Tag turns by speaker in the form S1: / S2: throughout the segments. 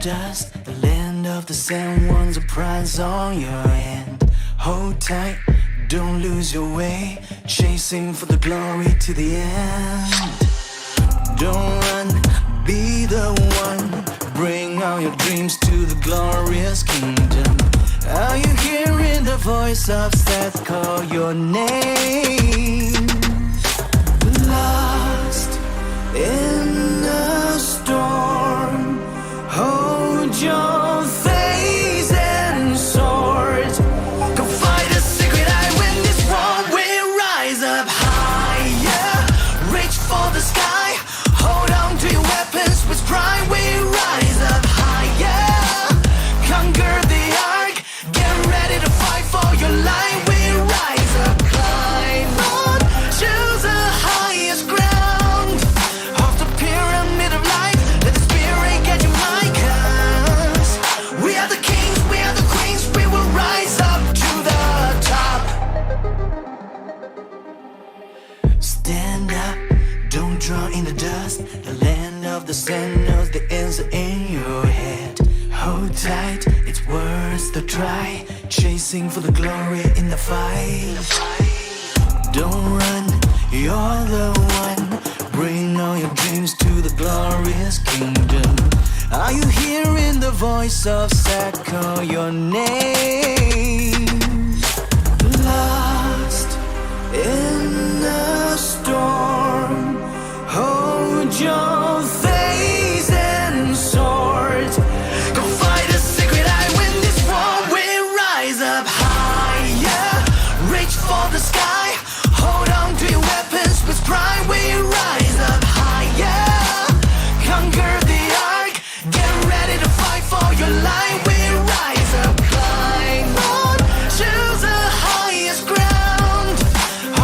S1: dust, the land of the sand one's a prize on your hand. Hold tight, don't lose your way, chasing for the glory to the end. Don't run, be the one, bring all your dreams to the glorious kingdom. Are you hearing the voice of Seth call your name? Lost in the storm, hold your face and sword. Go fight a secret, I win this war. We rise up higher, reach for the sky, hold on to your weapons with pride. We rise up higher, conquer the Ark, get ready to fight for your life. We rise up, climb on, choose the highest ground of the pyramid of life. Let the spirit get you high, 'cause we are the kings, we are the queens. We will rise up to the top. Stand up, don't draw in the dust. The land of the sand knows the answer in your head. Hold tight, it's worth the try, chasing for the glory in the fight. Don't run, you're the one, bring all your dreams to the glorious kingdom. Are you hearing the voice of Seth call your name? Lost in the storm, hold your face and sword. Go fight a secret, I win this war. We rise up higher, reach for the sky, hold on to your weapons with pride. We rise up higher, conquer the Ark, get ready to fight for your life. We rise up, climb on, choose the highest ground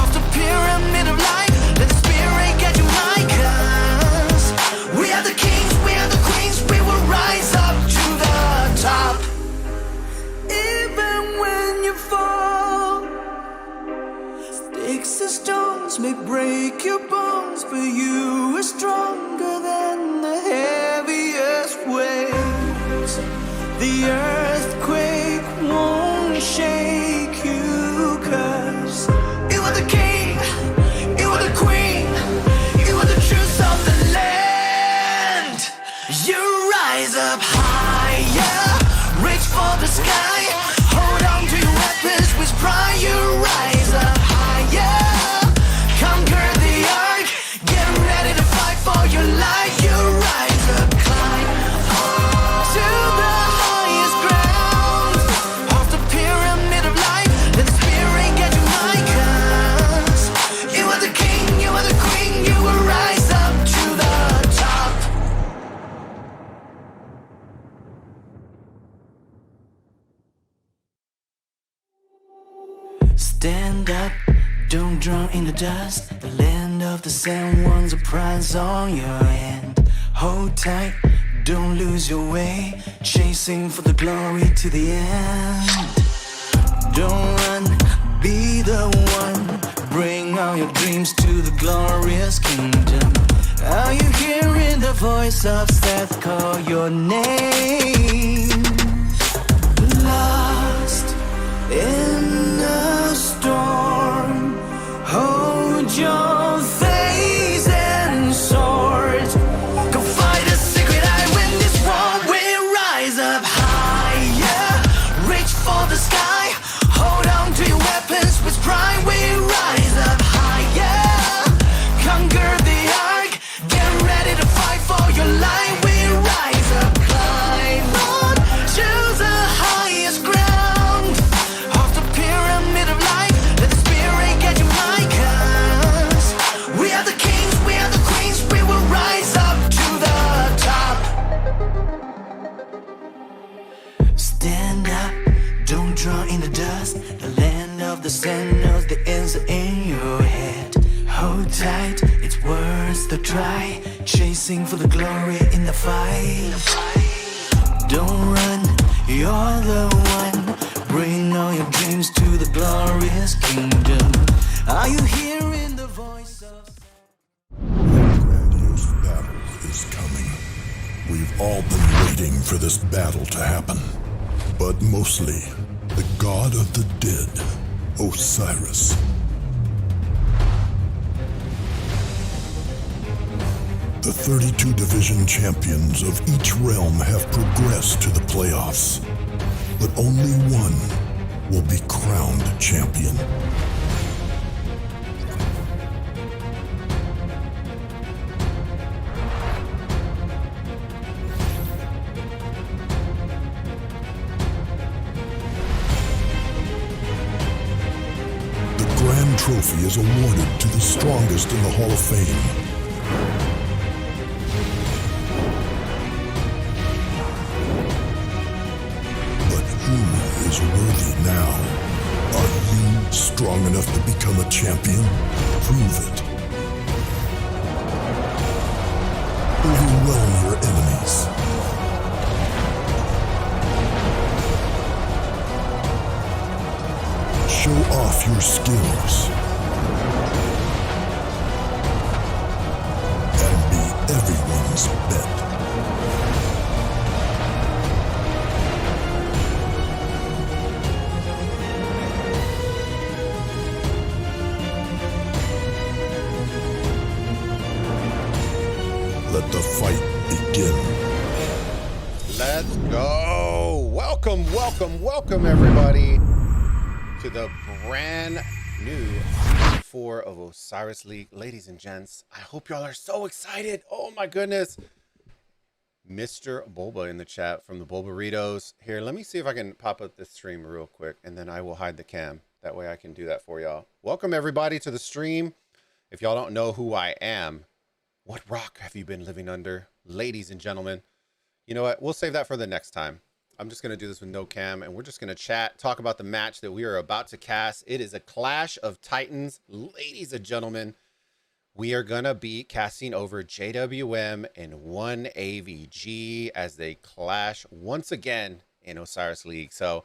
S1: of the pyramid of life. Let the spirit get you high, 'cause we are the kings, we are the queens. We will rise up to the top. Even when you fall, sticks and stones may break your bones, but you are stronger than the heaviest waves. The earthquake won't shake you, 'cause you are the king, you are the queen, you are the truth of the land. You rise up higher, reach for the sky, hold on to your weapons with pride. You rise up higher, conquer the Ark, get ready to fight for your life. You rise up, climb to the highest ground of the pyramid of life. Let the spirit get you high, 'cause you are the king, you are the queen. You will rise up to the top. Stand up, don't drown in the dust. The land of the sand one's a prize on your hand. Hold tight, don't lose your way, chasing for the glory to the end. Don't run, be the one, bring all your dreams to the glorious kingdom. Are you hearing the voice of Seth call your name? Lost in the storm, hold your face and sword. Go fight a secret, I win this war. We rise up higher, reach for the sky, hold on to your weapons with pride. We rise up higher, conquer the Ark, get ready to fight for your life. We rise up, climb on, choose the highest ground of the pyramid of life. Let the spirit get you high, 'cause we are the kings, we are the queens. We will rise up to the top. Stand up, don't draw in the dust. The land of the sand knows the answer in your head. Hold tight, it's worth the try, chasing for the glory in the fight. Don't run, you're the one, bring all your dreams to the glorious kingdom. Are you hearing the voice of...
S2: The grandiose battle is coming. We've all been waiting. waiting for this battle to happen. But mostly, the god of the dead, Osiris. The 32 division champions of each realm have progressed to the playoffs, but only one will be crowned champion. The Grand Trophy is awarded to the strongest in the Hall of Fame. Is worthy now. Are you strong enough to become a champion? Prove it. Overwhelm your enemies. Show off your skills. And be everyone's bet. Let the fight begin.
S3: Let's go. Welcome everybody to the brand new Season 4 of Osiris League. Ladies and gents, I hope y'all are so excited. Oh my goodness. Mr. Bulba in the chat from the Bulbaritos. Here, let me see if I can pop up this stream real quick and then I will hide the cam. That way I can do that for y'all. Welcome everybody to the stream. If y'all don't know who I am, what rock have you been living under, ladies and gentlemen? You know what? We'll save that for the next time. I'm just going to do this with no cam, and we're just going to chat, talk about the match that we are about to cast. It is a Clash of Titans. Ladies and gentlemen, we are going to be casting over JWM and 1AVG as they clash once again in Osiris League. So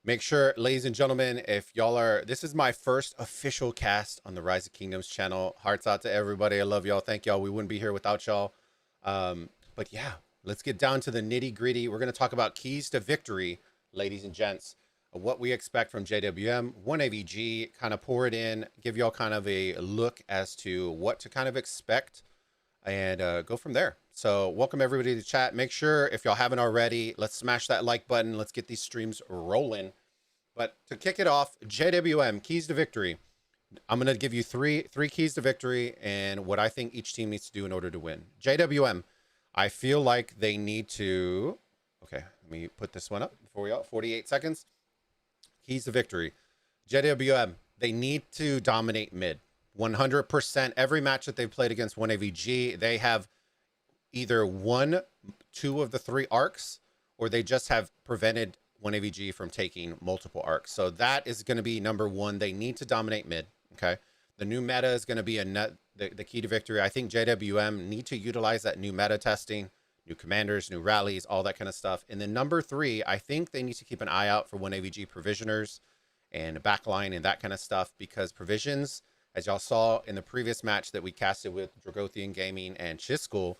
S3: make sure, ladies and gentlemen, if y'all are, this is my first official cast on the Rise of Kingdoms channel. Hearts out to everybody. I love y'all. Thank y'all. We wouldn't be here without y'all. But yeah, let's get down to the nitty gritty. We're going to talk about keys to victory, ladies and gents, what we expect from JWM, 1AVG, kind of pour it in, give y'all kind of a look as to what to kind of expect and go from there. So welcome everybody to the chat. Make sure if y'all haven't already, let's smash that like button. Let's get these streams rolling. But to kick it off, JWM, keys to victory. I'm going to give you three keys to victory and what I think each team needs to do in order to win. JWM, I feel like they need to, okay, let me put this one up before y'all, 48 seconds. Keys to victory. JWM, they need to dominate mid. 100%. Every match that they've played against 1AVG, they have either won 2 of the 3 arcs, or they just have prevented 1AVG from taking multiple arcs. So that is going to be number 1. They need to dominate mid. Okay. The new meta is going to be the key to victory. I think JWM need to utilize that new meta testing, new commanders, new rallies, all that kind of stuff. And then number 3, I think they need to keep an eye out for 1AVG provisioners and backline and that kind of stuff, because provisions, as y'all saw in the previous match that we casted with Dragothian Gaming and Chiskull,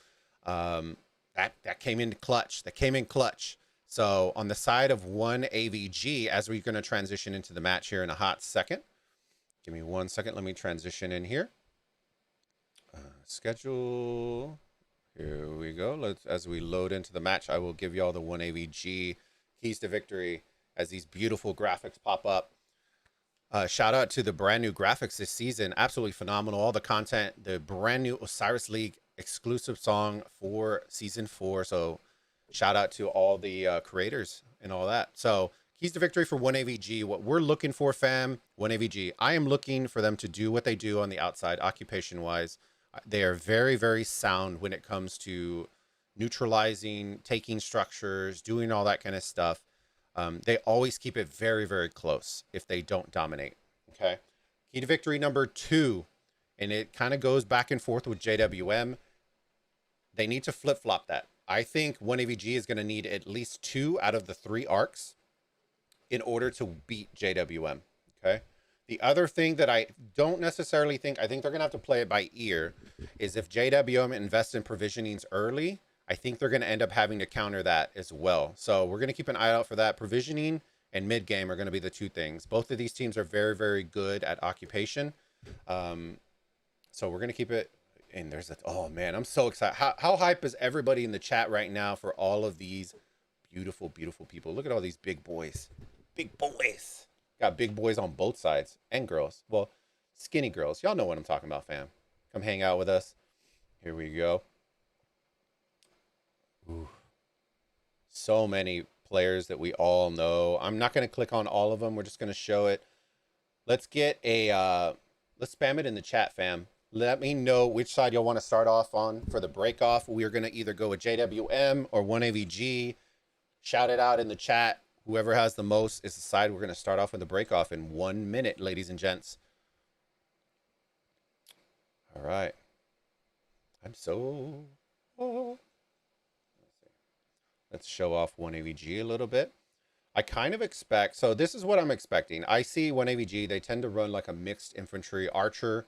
S3: that came in clutch. That came in clutch. So on the side of 1AVG, as we're going to transition into the match here in a hot second, give me 1 second. Let me transition in here. Schedule. Here we go. As we load into the match, I will give y'all the 1AVG keys to victory as these beautiful graphics pop up. Shout out to the brand new graphics this season. Absolutely phenomenal. All the content, the brand new Osiris League exclusive song for season 4. So shout out to all the creators and all that. So keys to victory for 1AVG. What we're looking for, fam, 1AVG, I am looking for them to do what they do on the outside, occupation wise. They are very, very sound when it comes to neutralizing, taking structures, doing all that kind of stuff. They always keep it very, very close if they don't dominate. Okay. Key to victory number 2, and it kind of goes back and forth with JWM. They need to flip-flop that. I think 1AVG is going to need at least 2 out of the 3 arcs in order to beat JWM. Okay. The other thing that I don't necessarily think, I think they're going to have to play it by ear, is if JWM invests in provisionings early, I think they're going to end up having to counter that as well. So we're going to keep an eye out for that. Provisioning and mid game are going to be the two things. Both of these teams are very, very good at occupation. So we're going to keep it. And there's a, oh man, I'm so excited. How hype is everybody in the chat right now for all of these beautiful, beautiful people? Look at all these big boys. Big boys. Got big boys on both sides and girls. Well, skinny girls. Y'all know what I'm talking about, fam. Come hang out with us. Here we go. Ooh. So many players that we all know. I'm not going to click on all of them. We're just going to show it. Let's get a, let's spam it in the chat, fam. Let me know which side you'll want to start off on for the break off. We're going to either go with JWM or 1AVG. Shout it out in the chat. Whoever has the most is the side we're going to start off with the break off in 1 minute, ladies and gents. All right. I'm so... Oh. Let's show off 1AVG a little bit. I kind of expect... So this is what I'm expecting. I see 1AVG. They tend to run like a mixed infantry archer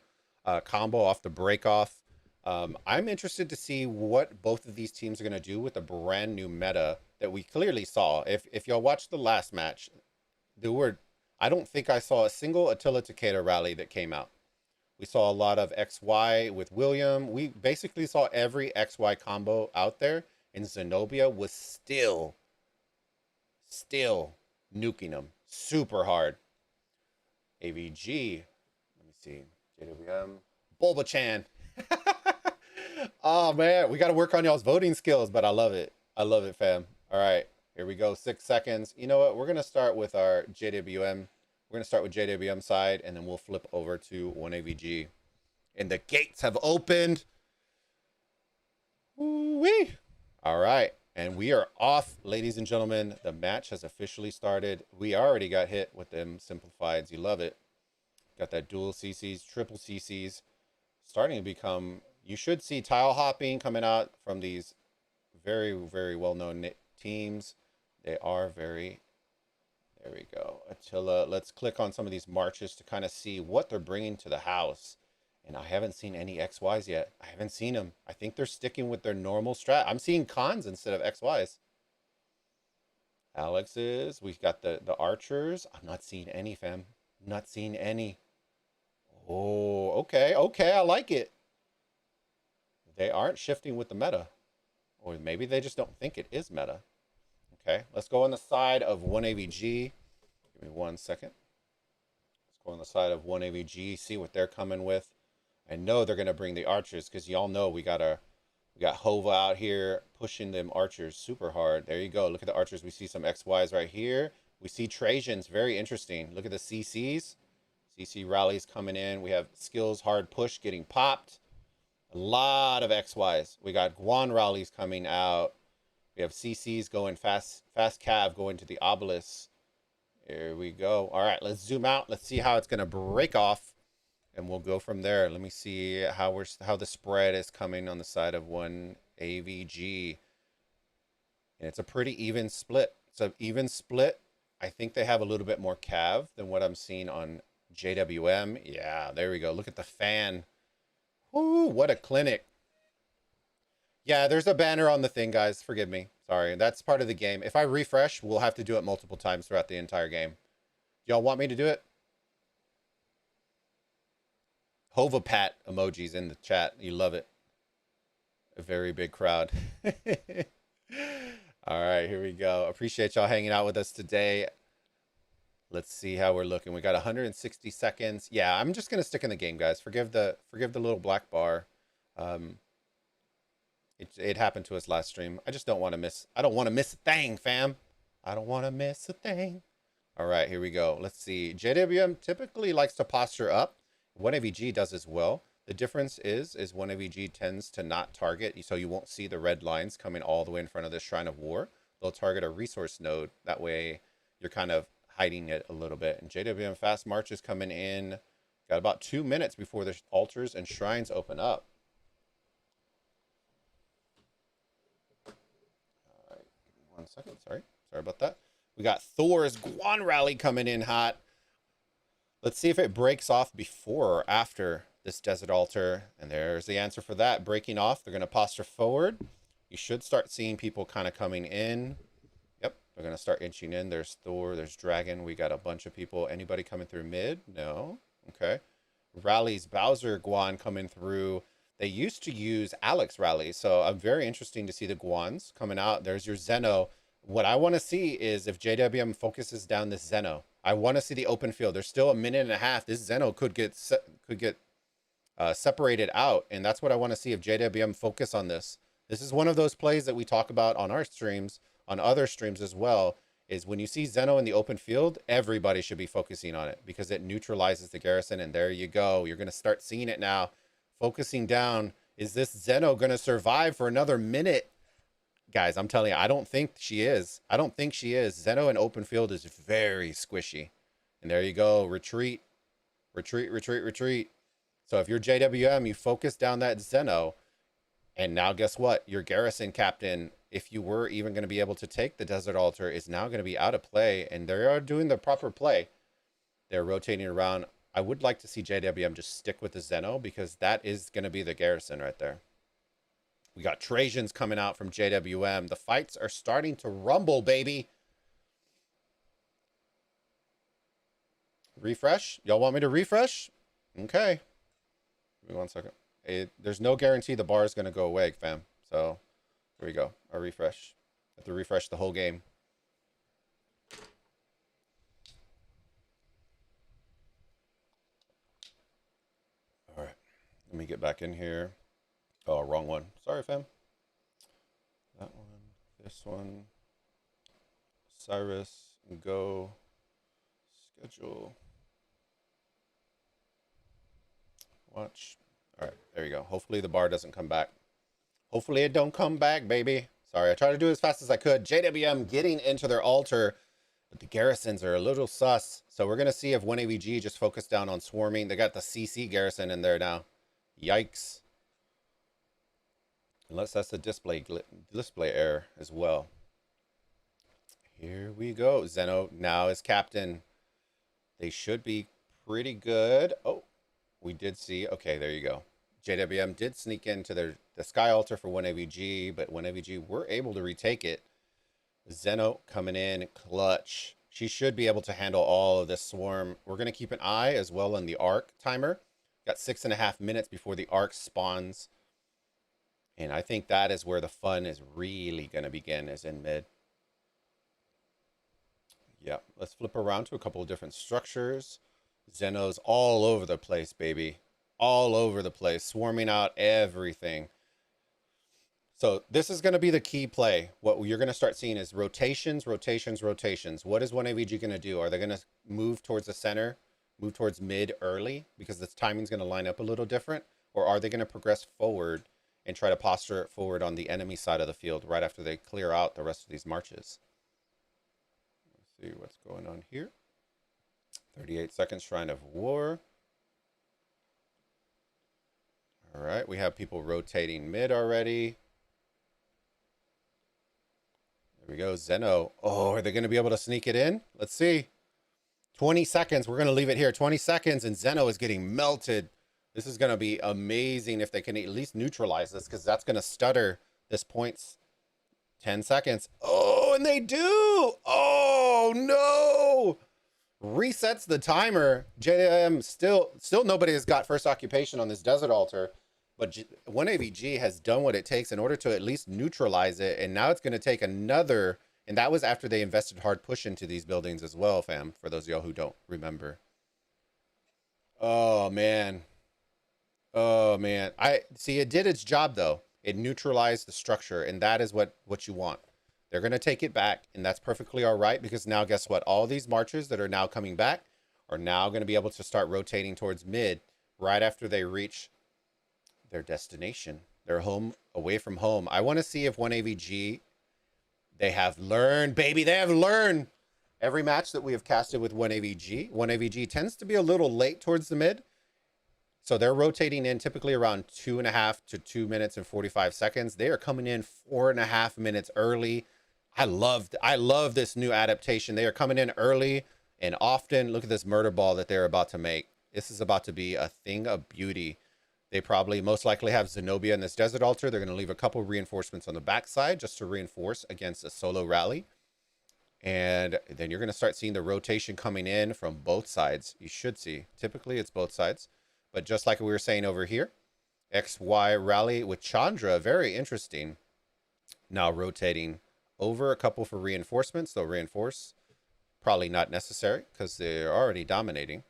S3: combo off the break off. I'm interested to see what both of these teams are going to do with the brand new meta that we clearly saw. If y'all watched the last match, I don't think I saw a single Attila Takeda rally that came out. We saw a lot of XY with William. We basically saw every XY combo out there, and Zenobia was still nuking them super hard. AVG, let me see, JWM, Bulba-chan. Oh man, we got to work on y'all's voting skills, but I love it. I love it, fam. All right, here we go. 6 seconds. You know what? We're going to start with our JWM. We're going to start with JWM side, and then we'll flip over to 1AVG. And the gates have opened. Woo-wee. All right. And we are off, ladies and gentlemen. The match has officially started. We already got hit with them simplifieds. You love it. Got that dual CCs, triple CCs. Starting to become... You should see tile hopping coming out from these very, very well-known teams. They are very... There we go. Attila, let's click on some of these marches to kind of see what they're bringing to the house. And I haven't seen any XYs yet. I haven't seen them. I think they're sticking with their normal strat. I'm seeing cons instead of XYs. Alex's. We've got the archers. I'm not seeing any, fam. Not seeing any. Oh, okay. Okay, I like it. They aren't shifting with the meta. Or maybe they just don't think it is meta. Okay, let's go on the side of 1AVG. Give me 1 second. Let's go on the side of 1AVG, see what they're coming with. I know they're going to bring the archers because y'all know we got Hova out here pushing them archers super hard. There you go. Look at the archers. We see some XYs right here. We see Trajans. Very interesting. Look at the CCs. CC rallies coming in. We have skills hard push getting popped. A lot of XYs. We got Guan rallies coming out. We have CCs going fast cav going to the obelisk. Here we go. All right, let's zoom out. Let's see how it's going to break off, and we'll go from there. Let me see how the spread is coming on the side of 1AVG. And it's a pretty even split. It's an even split. I think they have a little bit more cav than what I'm seeing on JWM. Yeah, there we go. Look at the fan. Ooh, what a clinic. Yeah, there's a banner on the thing, guys. Forgive me. Sorry. That's part of the game. If I refresh, we'll have to do it multiple times throughout the entire game. Y'all want me to do it? Hova Pat emojis in the chat. You love it. A very big crowd. All right, here we go. Appreciate y'all hanging out with us today. Let's see how we're looking. We got 160 seconds. Yeah, I'm just going to stick in the game, guys. Forgive the little black bar. It happened to us last stream. I just don't want to miss. I don't want to miss a thing, fam. I don't want to miss a thing. All right, here we go. Let's see. JWM typically likes to posture up. 1AVG does as well. The difference is 1AVG tends to not target, so you won't see the red lines coming all the way in front of the Shrine of War. They'll target a resource node. That way, you're kind of hiding it a little bit. And JWM fast march is coming in. Got about 2 minutes before the altars and shrines open up. All right, give me 1 second. Sorry about that. We got Thor's Guan rally coming in hot. Let's see if it breaks off before or after this desert altar. And there's the answer for that. Breaking off. They're going to posture forward. You should start seeing people kind of coming in. Yep, they're going to start inching in. There's Thor, there's Dragon. We got a bunch of people. Anybody coming through mid? No. Okay. Rallies, Bowser, Guan coming through. They used to use Alex rallies, so I'm very interesting to see the Guans coming out. There's your Zeno. What I want to see is if JWM focuses down this Zeno. I want to see the open field. There's still a minute and a half. This Zeno could get separated out, and that's what I want to see if JWM focus on this. This is one of those plays that we talk about on our streams, on other streams as well, is when you see Zeno in the open field, everybody should be focusing on it because it neutralizes the garrison, and there you go. You're going to start seeing it now. Focusing down. Is this Zeno going to survive for another minute? Guys, I'm telling you, I don't think she is. I don't think she is. Zeno in open field is very squishy. And there you go. Retreat. Retreat, retreat, retreat. So if you're JWM, you focus down that Zeno. And now guess what? Your garrison captain, if you were even going to be able to take the Desert Altar, is now going to be out of play. And they are doing the proper play. They're rotating around. I would like to see JWM just stick with the Zeno because that is going to be the garrison right there. We got Trajans coming out from JWM. The fights are starting to rumble, baby. Refresh? Y'all want me to refresh? Okay. Give me 1 second. There's no guarantee the bar is going to go away, fam. So, here we go. A refresh. I have to refresh the whole game. All right. Let me get back in here. Oh, wrong one. Sorry, fam. That one. This one. Cyrus. Go. Schedule. Watch. All right. There you go. Hopefully the bar doesn't come back. Hopefully it don't come back, baby. Sorry. I tried to do it as fast as I could. JWM getting into their altar. But the garrisons are a little sus. So we're going to see if 1AVG just focused down on swarming. They got the CC garrison in there now. Yikes. Unless that's the display error as well. Here we go. Zeno now is captain. They should be pretty good. Oh, we did see. Okay, there you go. JWM did sneak into the Sky Altar for 1AVG, but 1AVG were able to retake it. Zeno coming in clutch. She should be able to handle all of this swarm. We're going to keep an eye as well on the Ark timer. Got 6.5 minutes before the Ark spawns. And I think that is where the fun is really going to begin, is in mid. Yeah, let's flip around to a couple of different structures. Zeno's all over the place, baby. All over the place, swarming out everything. So this is going to be the key play. What you're going to start seeing is rotations, rotations, rotations. What is 1AVG going to do? Are they going to move towards the center, move towards mid early because the timing's going to line up a little different? Or are they going to progress forward and try to posture it forward on the enemy side of the field right after they clear out the rest of these marches? Let's see what's going on here. 38 seconds, Shrine of War. All right, we have people rotating mid already. There we go, Zeno. Oh, are they going to be able to sneak it in? Let's see. 20 seconds, we're going to leave it here. 20 seconds, and Zeno is getting melted. This is going to be amazing if they can at least neutralize this, because that's going to stutter this points. 10 seconds. Oh, and they do. Oh, no. Resets the timer. JWM still nobody has got first occupation on this Desert Altar, but 1AVG has done what it takes in order to at least neutralize it, and now it's going to take another, and that was after they invested hard push into these buildings as well, fam, for those of y'all who don't remember. Oh, man. Oh, man. I see, it did its job, though. It neutralized the structure, and that is what you want. They're going to take it back, and that's perfectly all right, because now guess what? All these marchers that are now coming back are now going to be able to start rotating towards mid right after they reach their destination, their home, away from home. I want to see if 1AVG, they have learned, baby. They have learned. Every match that we have casted with 1AVG tends to be a little late towards the mid. So they're rotating in typically around 2.5 to 2 minutes and 45 seconds. They are coming in 4.5 minutes early. I love this new adaptation. They are coming in early and often. Look at this murder ball that they're about to make. This is about to be a thing of beauty. They probably most likely have Zenobia in this desert altar. They're going to leave a couple reinforcements on the backside just to reinforce against a solo rally. And then you're going to start seeing the rotation coming in from both sides. You should see. Typically, it's both sides. But just like we were saying over here, XY rally with Chandra, very interesting. Now rotating over a couple for reinforcements. They'll reinforce. Probably not necessary because they're already dominating.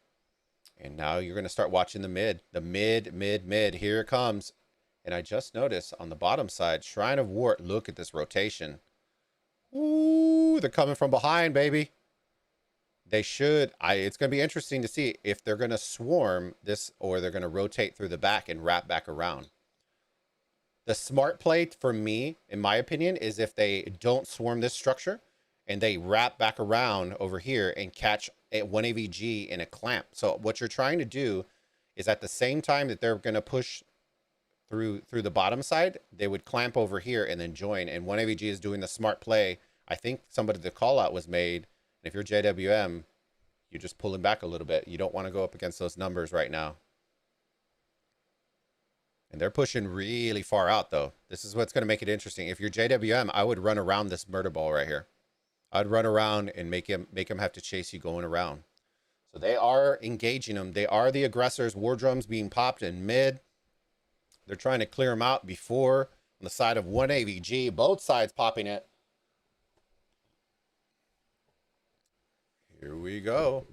S3: And now you're going to start watching the mid. The mid. Here it comes. And I just noticed on the bottom side, Shrine of Wart, look at this rotation. Ooh, they're coming from behind, baby. They should. It's going to be interesting to see if they're going to swarm this or they're going to rotate through the back and wrap back around. The smart play for me, in my opinion, is if they don't swarm this structure and they wrap back around over here and catch a 1 AVG in a clamp. So what you're trying to do is at the same time that they're going to push through the bottom side, they would clamp over here and then join. And 1 AVG is doing the smart play. I think the call out was made. And if you're JWM, you're just pulling back a little bit. You don't want to go up against those numbers right now. And they're pushing really far out, though. This is what's going to make it interesting. If you're JWM, I would run around this murder ball right here. I'd run around and make him have to chase you going around. So they are engaging them. They are the aggressors. War drums being popped in mid. They're trying to clear them out before on the side of 1 AVG. Both sides popping it. Here we go.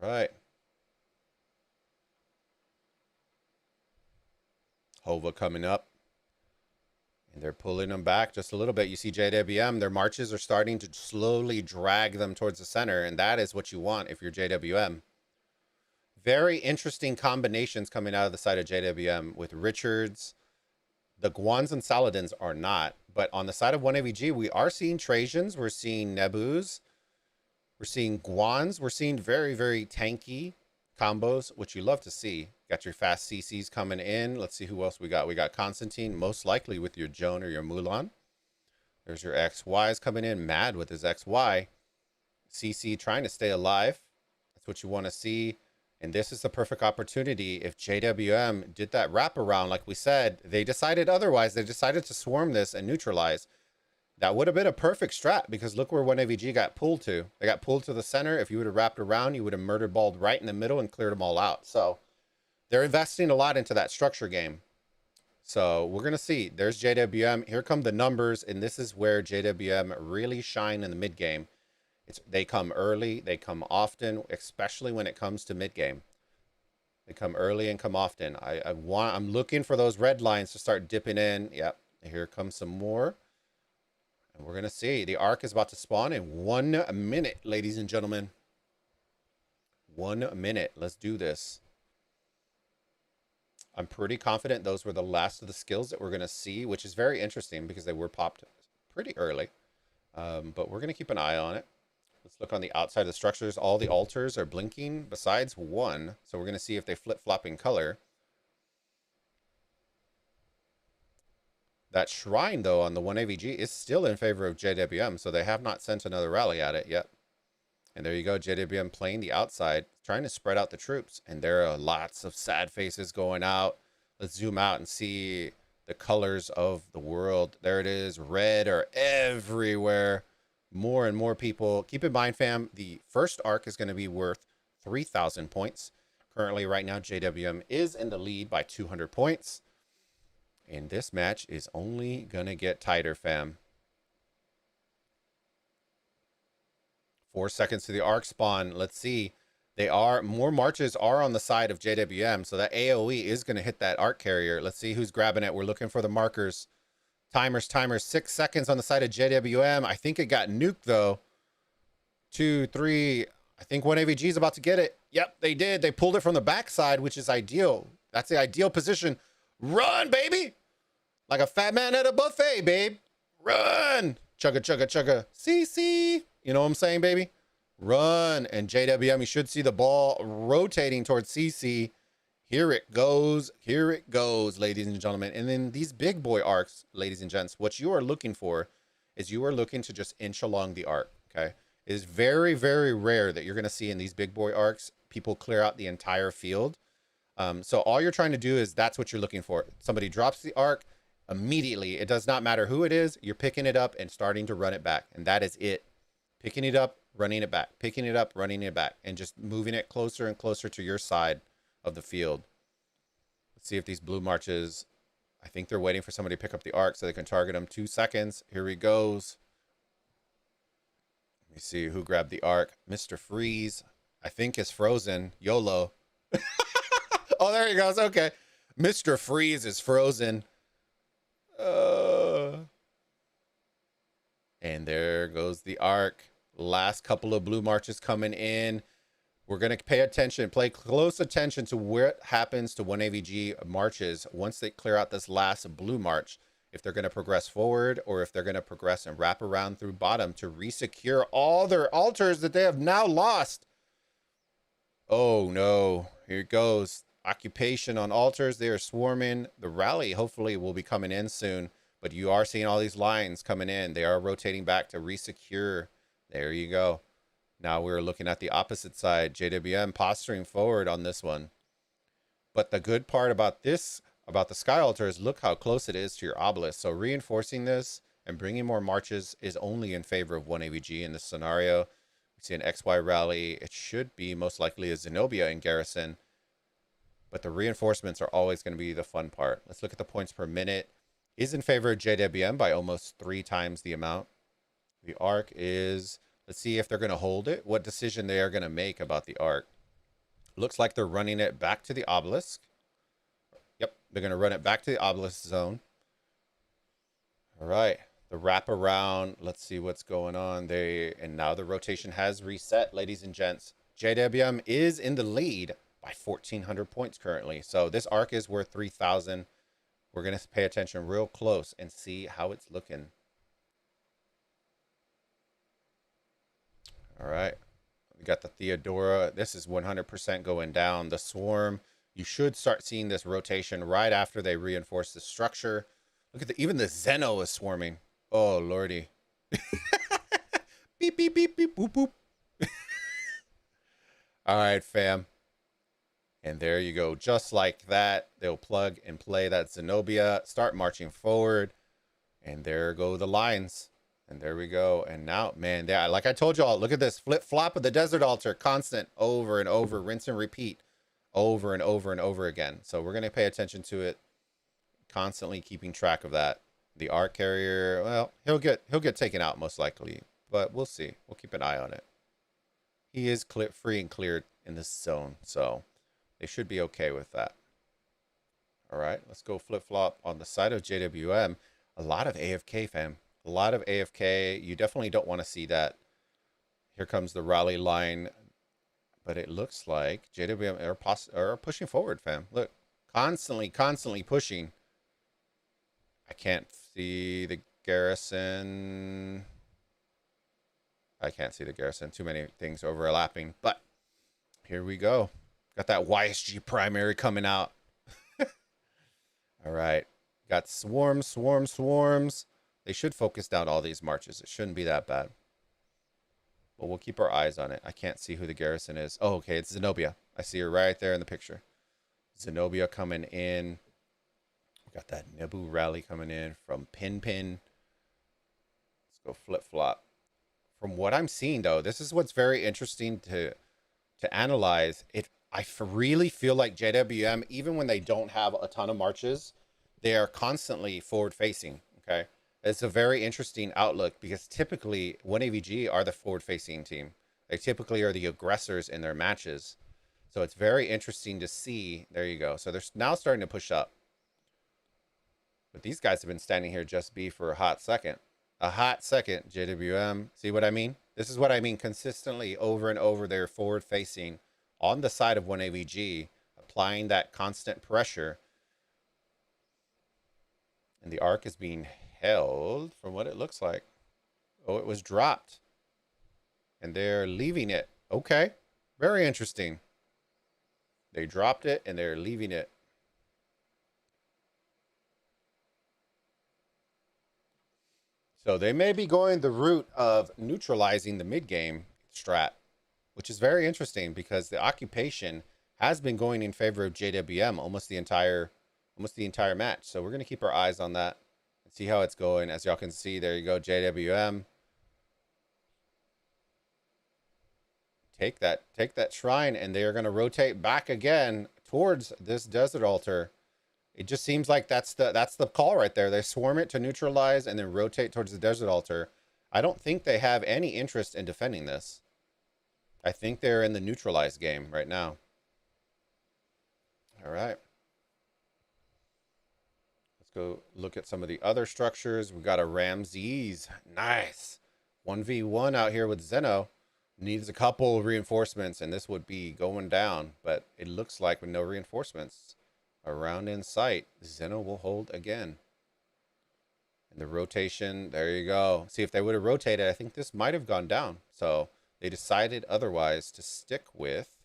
S3: All right. Hova coming up. And they're pulling them back just a little bit. You see JWM, their marches are starting to slowly drag them towards the center. And that is what you want if you're JWM. Very interesting combinations coming out of the side of JWM with Richards. The Guans and Saladins are not. But on the side of 1AVG, we are seeing Trajans. We're seeing Nebus. We're seeing Guans. We're seeing very, very tanky combos, which you love to see. Got your fast CCs coming in. Let's see who else we got. We got Constantine, most likely with your Joan or your Mulan. There's your XYs coming in, mad with his XY. CC trying to stay alive. That's what you want to see. And this is the perfect opportunity. If JWM did that wraparound, like we said, they decided otherwise. They decided to swarm this and neutralize. That would have been a perfect strat because look where 1AVG got pulled to. They got pulled to the center. If you would have wrapped around, you would have murder balled right in the middle and cleared them all out. So they're investing a lot into that structure game. So we're going to see. There's JWM. Here come the numbers. And this is where JWM really shine in the mid game. They come early. They come often, especially when it comes to mid game. They come early and come often. I'm looking for those red lines to start dipping in. Yep. Here comes some more. And we're going to see. The Ark is about to spawn in 1 minute, ladies and gentlemen. 1 minute. Let's do this. I'm pretty confident those were the last of the skills that we're going to see, which is very interesting because they were popped pretty early. But we're going to keep an eye on it. Let's look on the outside of the structures. All the altars are blinking besides one. So we're going to see if they flip-flop in color. That shrine, though, on the 1AVG is still in favor of JWM. So they have not sent another rally at it yet. And there you go. JWM playing the outside, trying to spread out the troops. And there are lots of sad faces going out. Let's zoom out and see the colors of the world. There it is. Red are everywhere. More and more people. Keep in mind, fam, the first Ark is going to be worth 3,000 points. Currently, right now, JWM is in the lead by 200 points. And this match is only going to get tighter, fam. 4 seconds to the Ark spawn. Let's see. More marches are on the side of JWM. So that AoE is going to hit that Ark carrier. Let's see who's grabbing it. We're looking for the markers. Timers. 6 seconds on the side of JWM. I think it got nuked, though. 2, 3. I think 1AVG is about to get it. Yep, they did. They pulled it from the backside, which is ideal. That's the ideal position. Run, baby. Like a fat man at a buffet, babe. Run. Chugga, chugga, chugga. CC. You know what I'm saying, baby? Run. And JWM, you should see the ball rotating towards CC. Here it goes. Here it goes, ladies and gentlemen. And then these big boy arcs, ladies and gents, what you are looking for is you are looking to just inch along the arc, okay? It is very, very rare that you're going to see in these big boy arcs, people clear out the entire field. So all you're trying to do is that's what you're looking for. Somebody drops the Ark immediately. It does not matter who it is. You're picking it up and starting to run it back. And that is it. Picking it up, running it back, picking it up, running it back, and just moving it closer and closer to your side of the field. Let's see if these blue marches, I think they're waiting for somebody to pick up the Ark so they can target them. 2 seconds. Here he goes. Let me see who grabbed the Ark. Mr. Freeze, I think, is frozen. YOLO. Oh, there he goes. Okay. Mr. Freeze is frozen. And there goes the Ark. Last couple of blue marches coming in. We're going to pay attention, play close attention to what happens to 1AVG marches once they clear out this last blue march. If they're going to progress forward or if they're going to progress and wrap around through bottom to resecure all their altars that they have now lost. Oh, no. Here it goes. Occupation on altars. They are swarming. The rally hopefully will be coming in soon, but you are seeing all these lines coming in. They are rotating back to resecure. There you go. Now we're looking at the opposite side. JWM posturing forward on this one. But the good part about this, about the sky altar, is look how close it is to your obelisk. So reinforcing this and bringing more marches is only in favor of 1AVG in this scenario. We see an XY rally. It should be most likely a Zenobia in garrison. But the reinforcements are always going to be the fun part. Let's look at the points per minute. Is in favor of JWM by almost 3 times the amount. The Ark is, let's see if they're going to hold it. What decision they are going to make about the Ark. Looks like they're running it back to the obelisk. Yep, they're going to run it back to the obelisk zone. All right, the wrap around. Let's see what's going on. And now the rotation has reset, ladies and gents. JWM is in the lead by 1,400 points currently. So this Ark is worth 3,000. We're going to pay attention real close and see how it's looking. All right. We got the Theodora. This is 100% going down. The Swarm. You should start seeing this rotation right after they reinforce the structure. Look at even the Zeno is swarming. Oh, lordy. Beep, beep, beep, beep, boop, boop. All right, fam. And there you go. Just like that, they'll plug and play that Zenobia, start marching forward. And there go the lines. And there we go. And now, man, like I told y'all, look at this flip-flop of the desert altar. Constant, over and over, rinse and repeat. Over and over and over again. So we're going to pay attention to it. Constantly keeping track of that. The Ark carrier, well, he'll get taken out most likely. But we'll see. We'll keep an eye on it. He is free and cleared in this zone. So they should be okay with that. All right, let's go flip-flop on the side of JWM. A lot of AFK, fam. A lot of AFK. You definitely don't want to see that. Here comes the rally line. But it looks like JWM are pushing forward, fam. Look, constantly pushing. I can't see the garrison. I can't see the garrison. Too many things overlapping. But here we go. Got that YSG primary coming out. All right. Got swarms. They should focus down all these marches. It shouldn't be that bad. But we'll keep our eyes on it. I can't see who the garrison is. Oh, okay. It's Zenobia. I see her right there in the picture. Zenobia coming in. We got that Nebu rally coming in from Pin. Let's go flip-flop. From what I'm seeing, though, this is what's very interesting to analyze. I really feel like JWM, even when they don't have a ton of marches, they are constantly forward-facing, okay? It's a very interesting outlook because typically 1AVG are the forward-facing team. They typically are the aggressors in their matches. So it's very interesting to see. There you go. So they're now starting to push up. But these guys have been standing here just B for a hot second. A hot second, JWM. See what I mean? This is what I mean consistently over and over. They're forward-facing on the side of 1AVG, applying that constant pressure. And the Ark is being held from what it looks like. Oh, it was dropped. And they're leaving it. Okay. Very interesting. They dropped it and they're leaving it. So they may be going the route of neutralizing the mid-game strat, which is very interesting because the occupation has been going in favor of JWM almost the entire match. So we're going to keep our eyes on that and see how it's going. As y'all can see, there you go, JWM. Take that shrine, and they are going to rotate back again towards this desert altar. It just seems like that's the call right there. They swarm it to neutralize and then rotate towards the desert altar. I don't think they have any interest in defending this. I think they're in the neutralize game right now. All right. Let's go look at some of the other structures. We've got a Ramses. Nice. 1v1 out here with Zeno. Needs a couple reinforcements, and this would be going down. But it looks like with no reinforcements around in sight, Zeno will hold again. And the rotation, there you go. See, if they would have rotated, I think this might have gone down. So they decided otherwise to stick with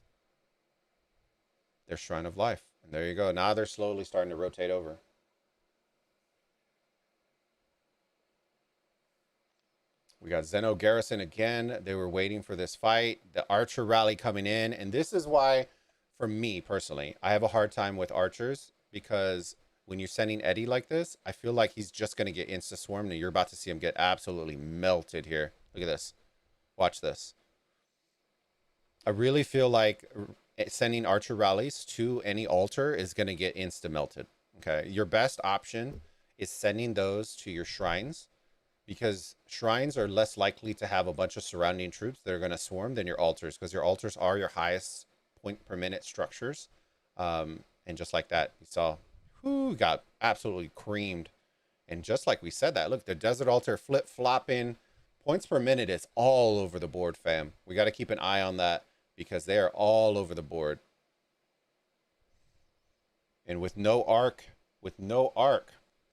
S3: their Shrine of Life. And there you go. Now they're slowly starting to rotate over. We got Zeno Garrison again. They were waiting for this fight. The Archer rally coming in. And this is why, for me personally, I have a hard time with Archers. Because when you're sending Eddie like this, I feel like he's just going to get insta-swarmed. And you're about to see him get absolutely melted here. Look at this. Watch this. I really feel like sending Archer rallies to any altar is going to get insta-melted. Okay. Your best option is sending those to your shrines. Because shrines are less likely to have a bunch of surrounding troops that are going to swarm than your altars, because your altars are your highest point per minute structures. And just like that, you saw, who got absolutely creamed. And just like we said that, look, the desert altar flip-flopping. Points per minute is all over the board, fam. We got to keep an eye on that because they are all over the board. And with no Ark,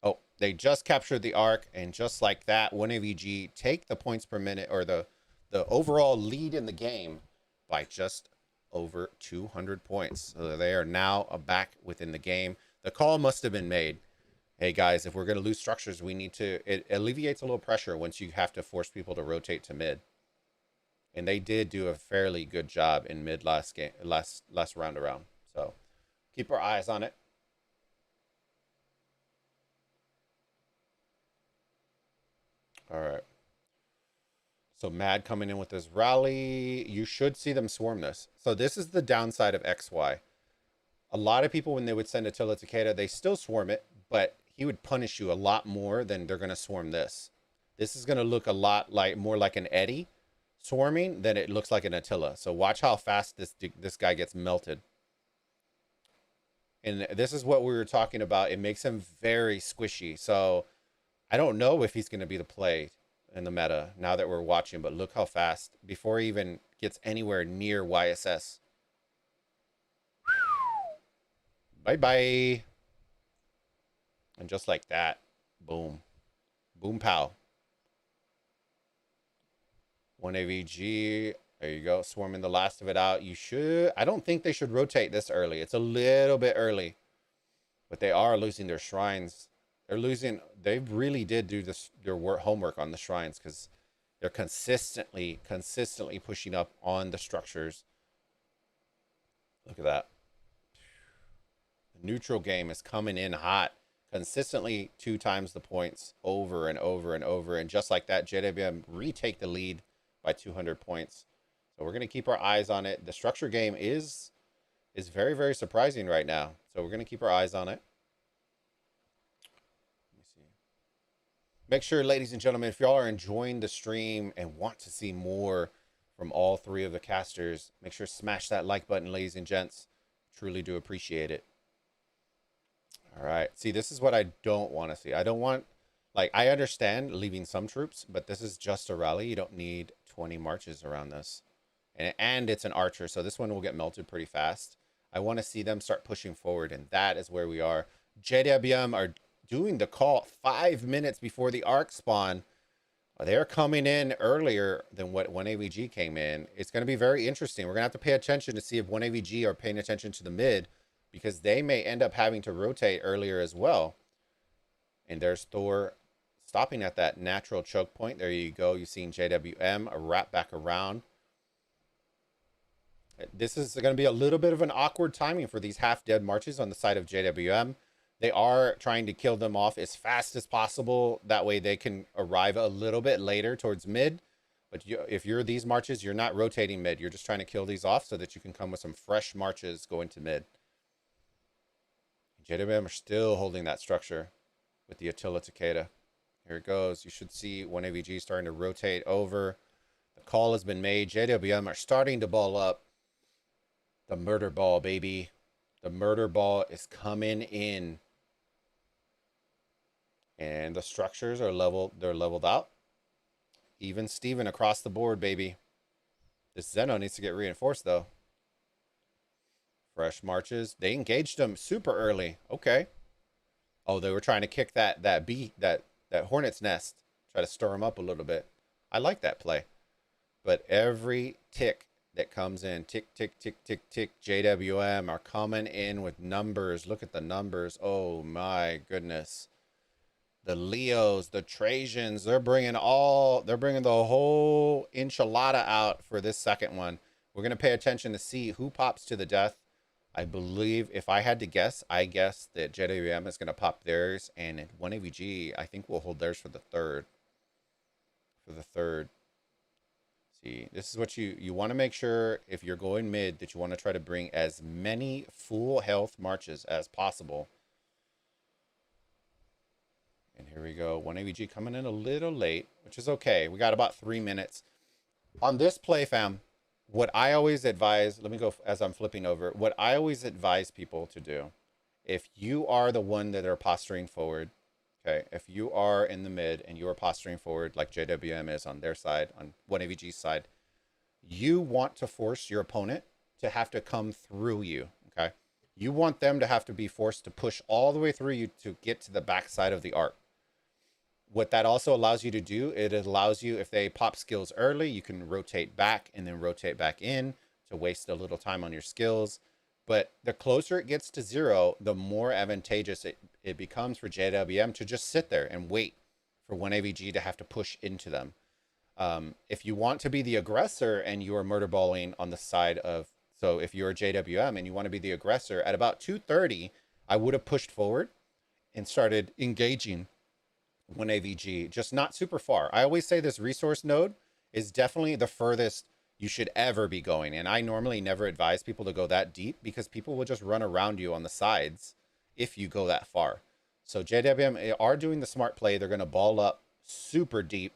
S3: oh, they just captured the Ark, and just like that, 1AVG take the points per minute, or the overall lead in the game by just over 200 points. So they are now back within the game. The call must have been made. Hey guys, if we're going to lose structures, we need to, it alleviates a little pressure once you have to force people to rotate to mid. And they did do a fairly good job in mid last round around. So keep our eyes on it. All right. So Mad coming in with this rally. You should see them swarm this. So this is the downside of XY. A lot of people, when they would send Attila Takeda, they still swarm it, but he would punish you a lot more than they're going to swarm this. This is going to look a lot like, more like an Eddie swarming than it looks like an Attila. So watch how fast this guy gets melted. And this is what we were talking about. It makes him very squishy. So I don't know if he's going to be the play in the meta now that we're watching, but look how fast before he even gets anywhere near YSS. Bye-bye. And just like that, boom. Boom, pow. 1AVG. There you go. Swarming the last of it out. You should... I don't think they should rotate this early. It's a little bit early. But they are losing their shrines. They're losing... They really did do their homework on the shrines, because they're consistently pushing up on the structures. Look at that. The neutral game is coming in hot. Consistently 2 times the points over and over and over. And just like that, JWM retake the lead by 200 points. So we're going to keep our eyes on it. The structure game is very, very surprising right now. So we're going to keep our eyes on it. Let me see. Make sure, ladies and gentlemen, if y'all are enjoying the stream and want to see more from all 3 of the casters, make sure to smash that like button, ladies and gents. Truly do appreciate it. All right. See, this is what I don't want to see. I don't want, like, I understand leaving some troops, but this is just a rally. You don't need 20 marches around this. And it's an archer, so this one will get melted pretty fast. I want to see them start pushing forward, and that is where we are. JWM are doing the call 5 minutes before the Ark spawn. They're coming in earlier than what 1AVG came in. It's going to be very interesting. We're going to have to pay attention to see if 1AVG are paying attention to the mid, because they may end up having to rotate earlier as well. And there's Thor stopping at that natural choke point. There you go. You've seen JWM wrap back around. This is going to be a little bit of an awkward timing for these half-dead marches on the side of JWM. They are trying to kill them off as fast as possible. That way they can arrive a little bit later towards mid. But if you're these marches, you're not rotating mid. You're just trying to kill these off so that you can come with some fresh marches going to mid. JWM are still holding that structure with the Attila Takeda. Here it goes. You should see 1AVG starting to rotate over. The call has been made. JWM are starting to ball up. The murder ball, baby. The murder ball is coming in. And the structures are leveled. They're leveled out. Even Steven across the board, baby. This Zeno needs to get reinforced, though. Fresh marches. They engaged them super early. Okay. Oh, they were trying to kick that hornet's nest. Try to stir them up a little bit. I like that play. But every tick that comes in, tick, tick, tick, tick, tick, JWM are coming in with numbers. Look at the numbers. Oh, my goodness. The Leos, the Trajans, they're bringing the whole enchilada out for this second one. We're going to pay attention to see who pops to the death. I believe, if I had to guess, I guess that JWM is going to pop theirs, and 1AVG, I think, will hold theirs for the third. See, this is what you want to make sure, if you're going mid, that you want to try to bring as many full health marches as possible. And here we go. 1AVG coming in a little late, which is okay. We got about 3 minutes. On this play, fam, what I always advise, let me go as I'm flipping over. What I always advise people to do, if you are the one that are posturing forward, okay, if you are in the mid and you are posturing forward like JWM is on their side, on 1AVG's side, you want to force your opponent to have to come through you, okay? You want them to have to be forced to push all the way through you to get to the backside of the arc. What that also allows you to do, it allows you, if they pop skills early, you can rotate back and then rotate back in to waste a little time on your skills. But the closer it gets to 0, the more advantageous it becomes for JWM to just sit there and wait for 1AVG to have to push into them. If you want to be the aggressor and you are murder balling on the side of, so if you're JWM and you want to be the aggressor, at about 2:30, I would have pushed forward and started engaging 1AVG, just not super far. I always say this resource node is definitely the furthest you should ever be going. And I normally never advise people to go that deep because people will just run around you on the sides if you go that far. So JWM are doing the smart play. They're going to ball up super deep.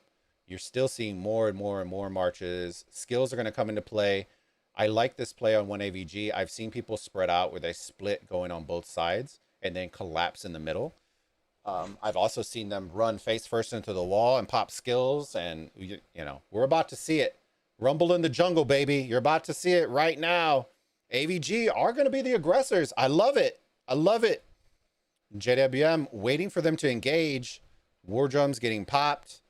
S3: You're still seeing more and more and more marches. Skills are going to come into play. I like this play on 1AVG. I've seen people spread out where they split going on both sides and then collapse in the middle. I've also seen them run face first into the wall and pop skills, and you know, we're about to see it. Rumble in the jungle, baby. You're about to see it right now. AVG are going to be the aggressors. I love it. I love it. JWM waiting for them to engage. War drums getting popped.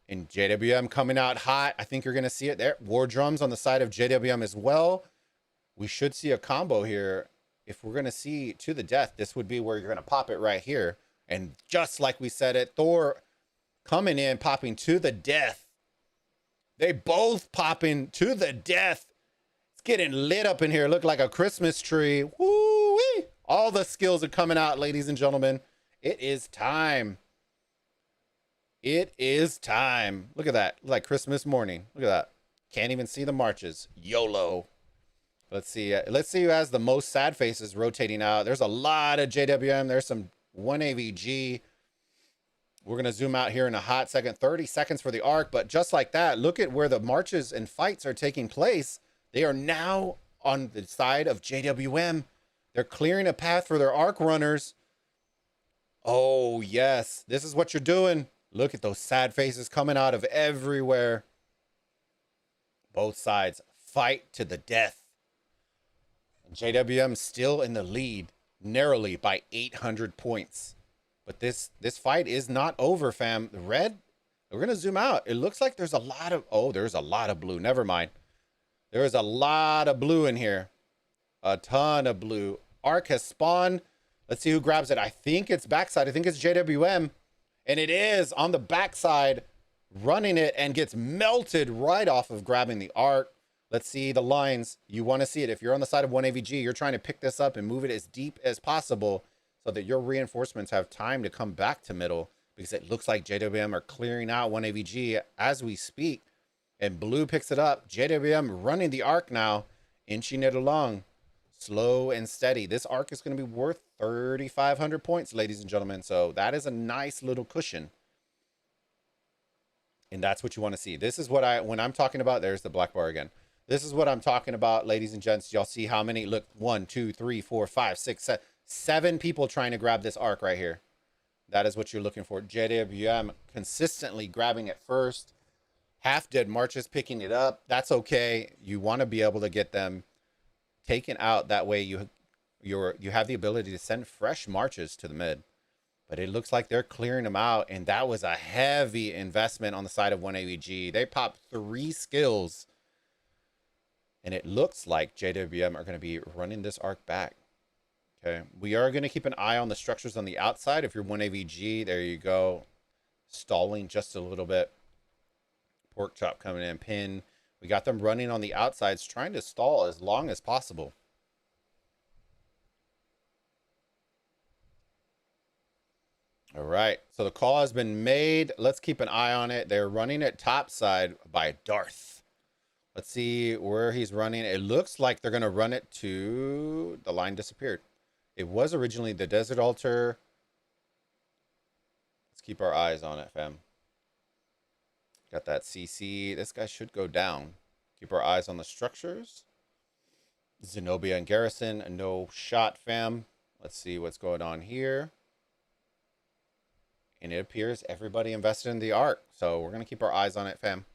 S3: And JWM coming out hot. I think you're going to see it there. War drums on the side of JWM as well. We should see a combo here. If we're going to see to the death, this would be where you're going to pop it right here. And just like we said it, Thor coming in, popping to the death. They both popping to the death. It's getting lit up in here. Look like a Christmas tree. Woo-wee. All the skills are coming out, ladies and gentlemen. It is time. It is time. Look at that. Like Christmas morning. Look at that. Can't even see the marches. YOLO. Let's see who has the most sad faces rotating out. There's a lot of JWM. There's some 1AVG. We're going to zoom out here in a hot second. 30 seconds for the arc. But just like that, look at where the marches and fights are taking place. They are now on the side of JWM. They're clearing a path for their arc runners. Oh, yes. This is what you're doing. Look at those sad faces coming out of everywhere. Both sides fight to the death. JWM still in the lead, narrowly by 800 points. But this fight is not over, fam. The red, we're going to zoom out. It looks like there's a lot of, oh, there's a lot of blue. Never mind. There is a lot of blue in here. A ton of blue. Ark has spawned. Let's see who grabs it. I think it's backside. I think it's JWM. And it is on the backside, running it and gets melted right off of grabbing the Ark. Let's see the lines. You want to see it. If you're on the side of 1AVG, you're trying to pick this up and move it as deep as possible so that your reinforcements have time to come back to middle, because it looks like JWM are clearing out 1AVG as we speak. And blue picks it up. JWM running the arc now, inching it along, slow and steady. This arc is going to be worth 3,500 points, ladies and gentlemen. So that is a nice little cushion. And that's what you want to see. This is what when I'm talking about, there's the black bar again. This is what I'm talking about, ladies and gents. Y'all see how many, look, 1, 2, 3, 4, 5, 6, 7 people trying to grab this arc right here. That is what you're looking for. JWM consistently grabbing it first. Half dead marches picking it up. That's okay. You want to be able to get them taken out. That way you have the ability to send fresh marches to the mid. But it looks like they're clearing them out, and that was a heavy investment on the side of 1AVG. They popped 3 skills, and it looks like JWM are going to be running this arc back. Okay, we are going to keep an eye on the structures on the outside. If you're 1AVG, there you go. Stalling just a little bit. Pork chop coming in, pin. We got them running on the outsides, trying to stall as long as possible. All right, so the call has been made. Let's keep an eye on it. They're running it topside by Darth. Let's see where he's running. It looks like they're going to run it to... The line disappeared. It was originally the Desert Altar. Let's keep our eyes on it, fam. Got that CC. This guy should go down. Keep our eyes on the structures. Zenobia and Garrison. No shot, fam. Let's see what's going on here. And it appears everybody invested in the arc. So we're going to keep our eyes on it, fam.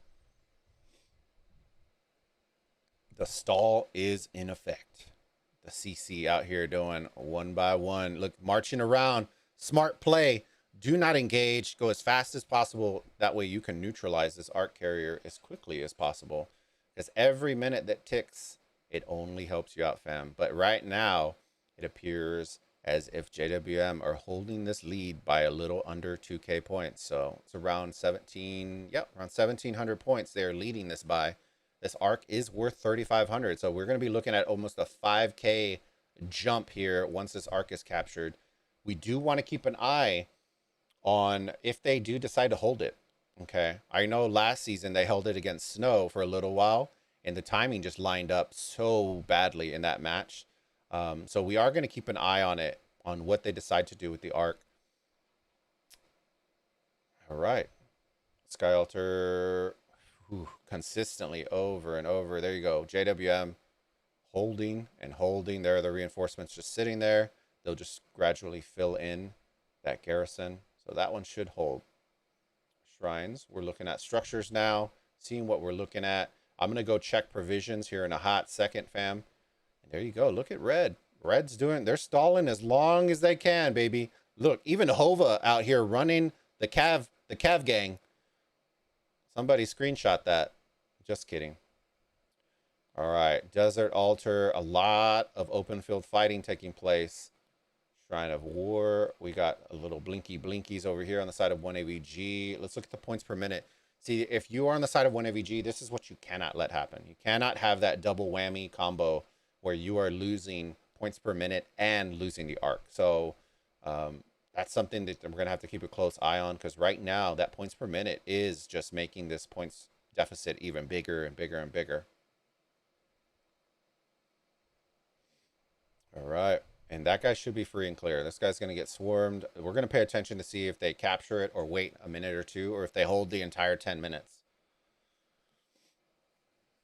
S3: The stall is in effect. The CC out here doing 1 by 1. Look, marching around. Smart play. Do not engage. Go as fast as possible. That way you can neutralize this arc carrier as quickly as possible. Because every minute that ticks, it only helps you out, fam. But right now, it appears as if JWM are holding this lead by a little under 2K points. So it's around 17, yep, around 1,700 points they're leading this by. This arc is worth 3,500. So we're going to be looking at almost a 5K jump here once this arc is captured. We do want to keep an eye on if they do decide to hold it. Okay, I know last season they held it against Snow for a little while, and the timing just lined up so badly in that match. So we are going to keep an eye on it, on what they decide to do with the arc. All right. Sky Altar, consistently over and over. There you go. JWM holding and holding. There are the reinforcements just sitting there. They'll just gradually fill in that garrison. So that one should hold. Shrines. We're looking at structures now, seeing what we're looking at. I'm going to go check provisions here in a hot second, fam. There you go. Look at Red. Red's doing, they're stalling as long as they can, baby. Look, even Hova out here running the Cav gang. Somebody screenshot that. Just kidding. All right. Desert Altar. A lot of open field fighting taking place. Shrine of War. We got a little blinkies over here on the side of 1AVG. Let's look at the points per minute. See, if you are on the side of 1AVG, this is what you cannot let happen. You cannot have that double whammy combo where you are losing points per minute and losing the arc. So that's something that we're going to have to keep a close eye on, because right now that points per minute is just making this points deficit even bigger and bigger and bigger. All right. And that guy should be free and clear. This guy's going to get swarmed. We're going to pay attention to see if they capture it or wait a minute or two, or if they hold the entire 10 minutes.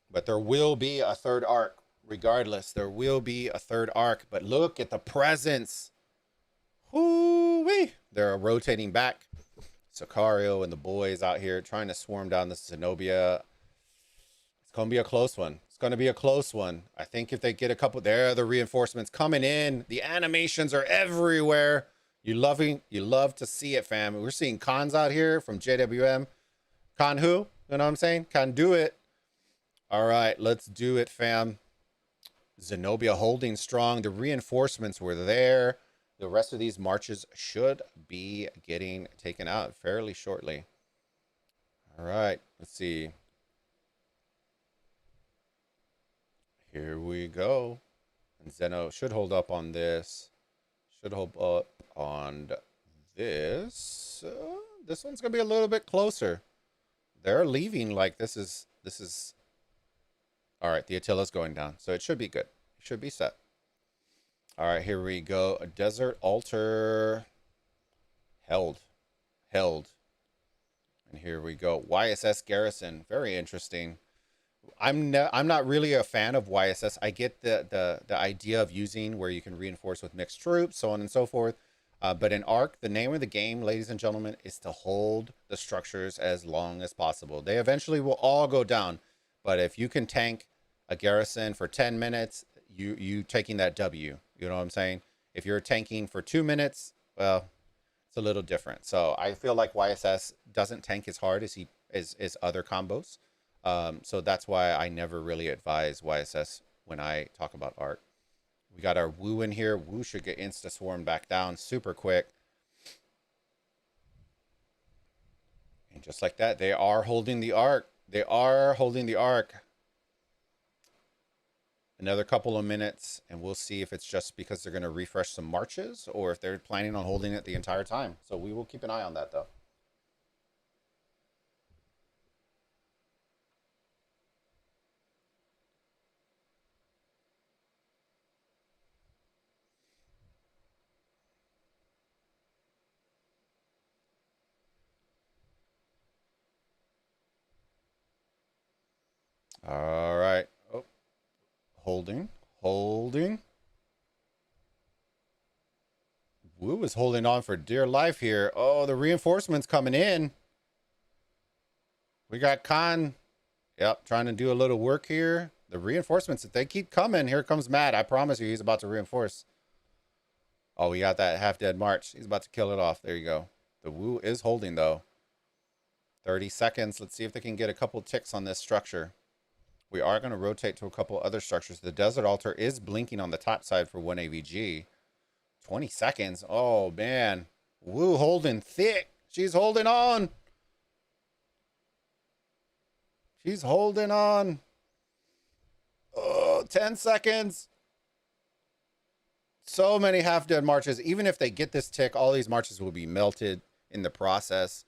S3: But there will be a third arc. Regardless, there will be a third arc. But look at the presence. Whoo-wee. They're rotating back. Sicario and the boys out here trying to swarm down this Zenobia. It's going to be a close one. It's going to be a close one. I think if they get a couple, there are the reinforcements coming in. The animations are everywhere. You love to see it, fam. We're seeing cons out here from JWM. Con who? You know what I'm saying? Can do it. All right, let's do it, fam. Zenobia holding strong. The reinforcements were there. The rest of these marches should be getting taken out fairly shortly. All right, let's see. go. And Zeno should hold up on this. Should hold up on this. This one's gonna be a little bit closer. They're leaving like this is all right. The Attila's going down, so it should be good. It should be set. All right, here we go. A desert altar held. And here we go. YSS Garrison, very interesting. I'm not really a fan of YSS. I get the idea of using where you can reinforce with mixed troops, so on and so forth. But in Ark, the name of the game, ladies and gentlemen, is to hold the structures as long as possible. They eventually will all go down, but if you can tank a garrison for 10 minutes, you taking that W. You know what I'm saying? If you're tanking for 2 minutes, well, it's a little different. So I feel like YSS doesn't tank as hard as other combos. So that's why I never really advise YSS when I talk about Ark. We got our Wu in here. Wu should get insta swarm back down super quick. And just like that, they are holding the Ark. They are holding the Ark. Another couple of minutes, and we'll see if it's just because they're going to refresh some marches or if they're planning on holding it the entire time. So we will keep an eye on that, though. All right. Oh, holding. Wu is holding on for dear life here. Oh, the reinforcements coming in. We got Khan. Yep, trying to do a little work here. The reinforcements, if they keep coming, here comes Matt. I promise you, he's about to reinforce. Oh, we got that half-dead march. He's about to kill it off. There you go. The Wu is holding, though. 30 seconds. Let's see if they can get a couple ticks on this structure. We are going to rotate to a couple other structures. The desert altar is blinking on the top side for 1 AVG. 20 seconds. Oh, man. Wu holding thick. She's holding on. She's holding on. Oh, 10 seconds. So many half-dead marches. Even if they get this tick, all these marches will be melted in the process.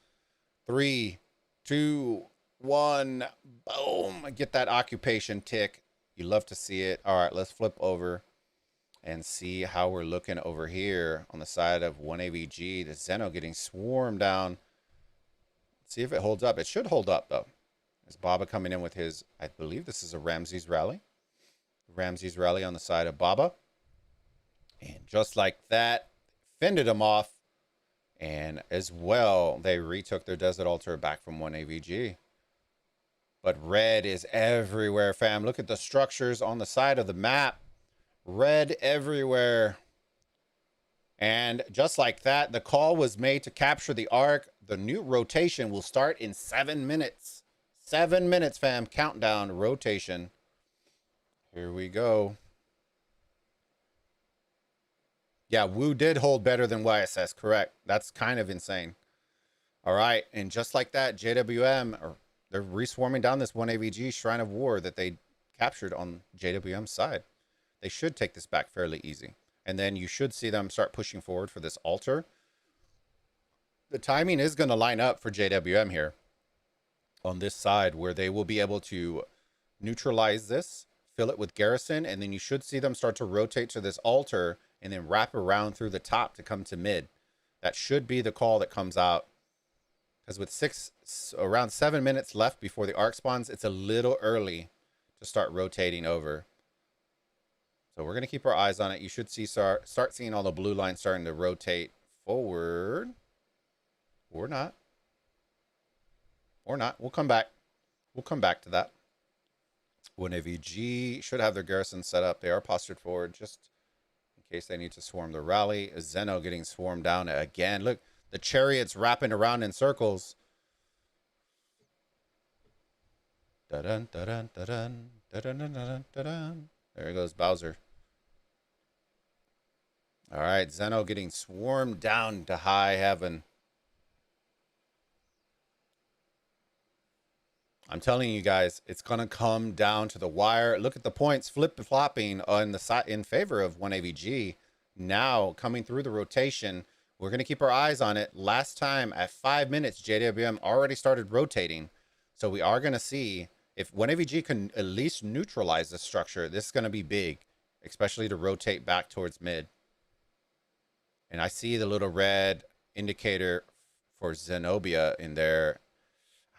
S3: 3, 2, 1. Boom. Get that occupation tick. You love to see it. All right, let's flip over and see how we're looking over here on the side of 1 AVG. The Zeno getting swarmed down. Let's see if it holds up. It should hold up, though. There's Baba coming in with his, I believe this is a Ramses rally. Ramses rally on the side of Baba. And just like that, fended him off. And as well, they retook their desert altar back from 1 AVG. But red is everywhere, fam. Look at the structures on the side of the map. Red everywhere. And just like that, the call was made to capture the Ark. The new rotation will start in 7 minutes. 7 minutes, fam. Countdown rotation. Here we go. Yeah, Wu did hold better than YSS, correct. That's kind of insane. All right, and just like that, JWM, they're reswarming down this 1 AVG Shrine of War that they captured on JWM's side. They should take this back fairly easy. And then you should see them start pushing forward for this altar. The timing is going to line up for JWM here on this side where they will be able to neutralize this, fill it with garrison, and then you should see them start to rotate to this altar and then wrap around through the top to come to mid. That should be the call that comes out. Because with around 7 minutes left before the Ark spawns, it's a little early to start rotating over. So we're going to keep our eyes on it. You should see start seeing all the blue lines starting to rotate forward. Or not. Or not. We'll come back. We'll come back to that. 1 AVG should have their garrison set up. They are postured forward just in case they need to swarm the rally. Zeno getting swarmed down again. Look, the chariots wrapping around in circles. Da-dun, da-dun, da-dun, da-dun, da-dun, da-dun. There goes Bowser. All right, Zeno getting swarmed down to high heaven. I'm telling you guys, it's going to come down to the wire. Look at the points flip-flopping on the side in favor of 1AVG. Now coming through the rotation, we're going to keep our eyes on it. Last time at 5 minutes, JWM already started rotating. So we are going to see if 1AVG can at least neutralize the structure. This is going to be big, especially to rotate back towards mid. And I see the little red indicator for Zenobia in there.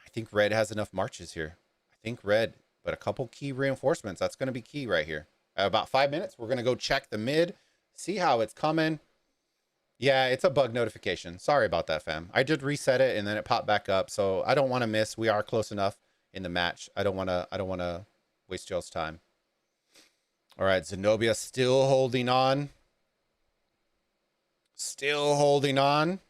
S3: I think red has enough marches here. I think red, but a couple key reinforcements. That's going to be key right here. At about 5 minutes, we're going to go check the mid, see how it's coming. Yeah, it's a bug notification. Sorry about that, fam. I did reset it and then it popped back up. So I don't want to miss. We are close enough in the match. I don't want to waste y'all's time. All right, Zenobia still holding on. Still holding on.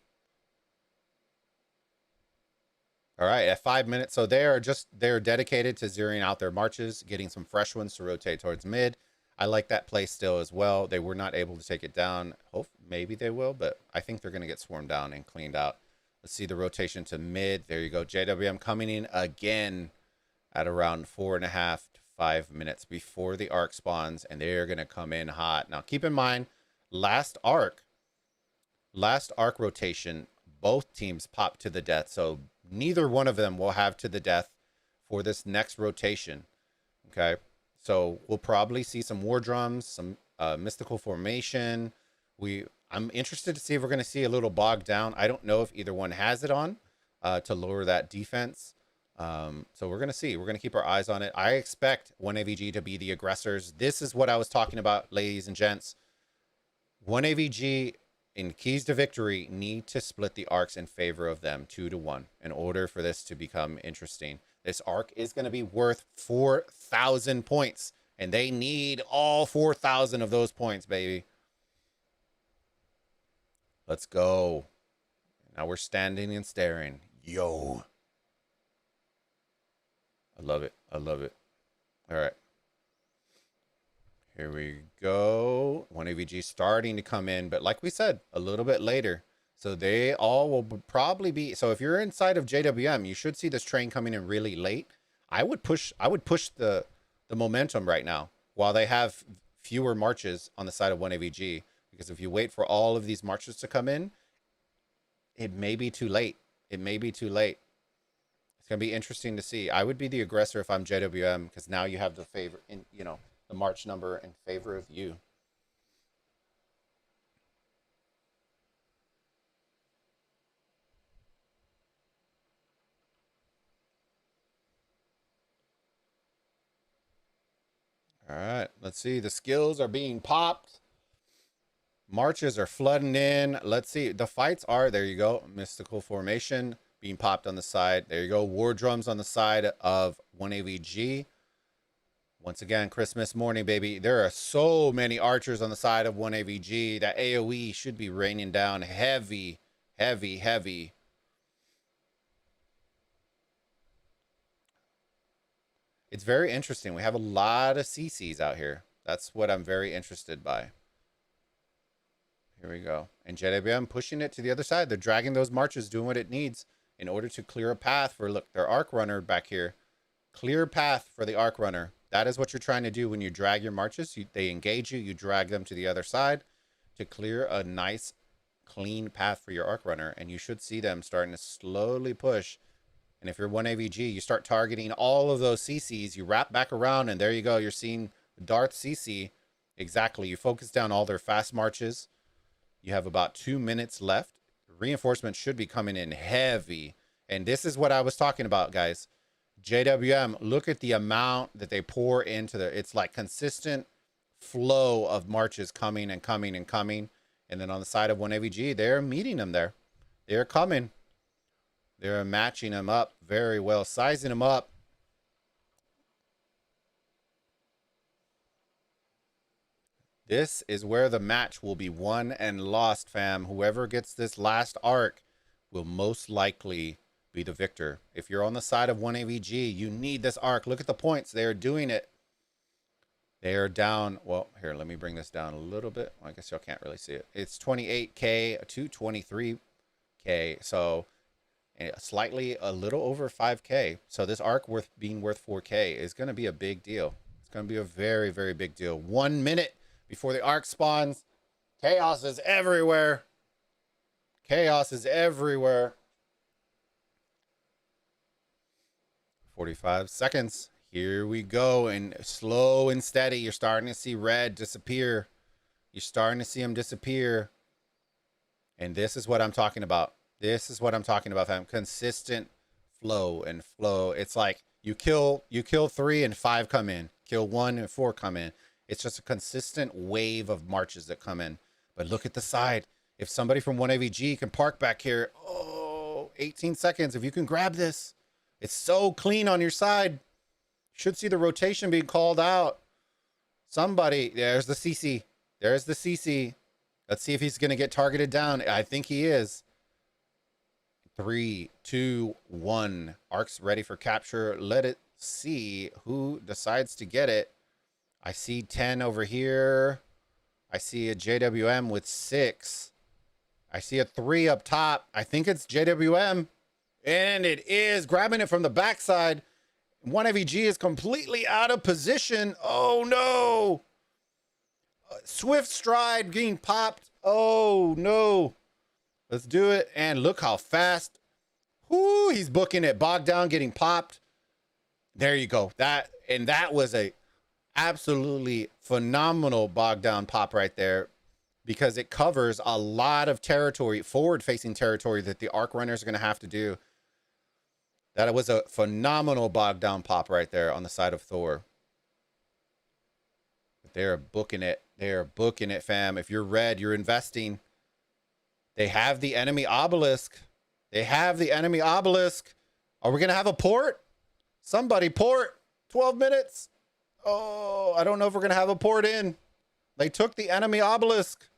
S3: All right, at 5 minutes. So they're dedicated to zeroing out their marches, getting some fresh ones to rotate towards mid. I like that play still as well. They were not able to take it down. Hope maybe they will, but I think they're going to get swarmed down and cleaned out. Let's see the rotation to mid. There you go. JWM coming in again at around 4.5 to 5 minutes before the Ark spawns, and they're going to come in hot. Now, keep in mind, last Ark rotation, both teams popped to the death. So neither one of them will have to the death for this next rotation. Okay. So we'll probably see some war drums, some mystical formation. I'm interested to see if we're going to see a little bogged down. I don't know if either one has it on to lower that defense. So we're going to see. We're going to keep our eyes on it. I expect 1AVG to be the aggressors. This is what I was talking about, ladies and gents. 1AVG in keys to victory need to split the arcs in favor of them 2-1 in order for this to become interesting. This arc is going to be worth 4,000 points, and they need all 4,000 of those points, baby. Let's go. Now we're standing and staring. Yo. I love it. I love it. All right. Here we go. 1AVG starting to come in, but like we said, a little bit later. So they all will probably be. So if you're inside of JWM, you should see this train coming in really late. I would push the momentum right now while they have fewer marches on the side of 1AVG. Because if you wait for all of these marches to come in, it may be too late. It may be too late. It's gonna be interesting to see. I would be the aggressor if I'm JWM, because now you have the favor in, you know, the march number in favor of you. All right, let's see. The skills are being popped. Marches are flooding in. Let's see. The fights are, there you go. Mystical formation being popped on the side. There you go. War drums on the side of 1AVG. Once again, Christmas morning, baby. There are so many archers on the side of 1AVG. That AoE should be raining down heavy, heavy, heavy. It's very interesting. We have a lot of CCs out here. That's what I'm very interested by. Here we go. And JWM pushing it to the other side. They're dragging those marches, doing what it needs in order to clear a path for, look, their Ark Runner back here. Clear path for the Ark Runner. That is what you're trying to do when you drag your marches. They engage you. You drag them to the other side to clear a nice, clean path for your Ark Runner. And you should see them starting to slowly push. And if you're 1AVG, you start targeting all of those CCs. You wrap back around, and there you go. You're seeing Darth CC. Exactly. You focus down all their fast marches. You have about 2 minutes left. Reinforcements should be coming in heavy. And this is what I was talking about, guys. JWM, look at the amount that they pour into the, it's like consistent flow of marches coming and coming and coming. And then on the side of 1AVG, they're meeting them there. They're coming. They're matching them up very well, sizing them up. This is where the match will be won and lost, fam. Whoever gets this last arc will most likely be the victor. If you're on the side of 1AVG, you need this arc. Look at the points. They are doing it. They are down. Well, here, let me bring this down a little bit. Well, I guess y'all can't really see it. It's 28K to 23K. So, slightly a little over 5K. So this Ark being worth 4K is going to be a big deal. It's going to be a very, very big deal. 1 minute before the Ark spawns. Chaos is everywhere. Chaos is everywhere. 45 seconds. Here we go. And slow and steady. You're starting to see red disappear. You're starting to see him disappear. And this is what I'm talking about. This is what I'm talking about, fam. Consistent flow and flow. It's like you kill 3 and 5 come in. Kill 1 and 4 come in. It's just a consistent wave of marches that come in. But look at the side. If somebody from 1AVG can park back here, oh, 18 seconds. If you can grab this, it's so clean on your side. Should see the rotation being called out. Somebody, there's the CC. There's the CC. Let's see if he's going to get targeted down. I think he is. 3, 2, 1. Ark's ready for capture. Let it see who decides to get it. I see 10 over here. I see a JWM with 6. I see a 3 up top. I think it's JWM. And it is grabbing it from the backside. 1AVG is completely out of position. Oh, no. Swift stride getting popped. Oh, no. Let's do it. And look how fast. Whoo, he's booking it. Bogged down, getting popped. There you go. That was a absolutely phenomenal bogged down pop right there, because it covers a lot of territory, forward-facing territory that the Ark runners are going to have to do. That was a phenomenal bogged down pop right there on the side of Thor. They're booking it. They're booking it, fam. If you're red, you're investing. They have the enemy obelisk. They have the enemy obelisk. Are we going to have a port? Somebody port. 12 minutes. Oh, I don't know if we're going to have a port in. They took the enemy obelisk.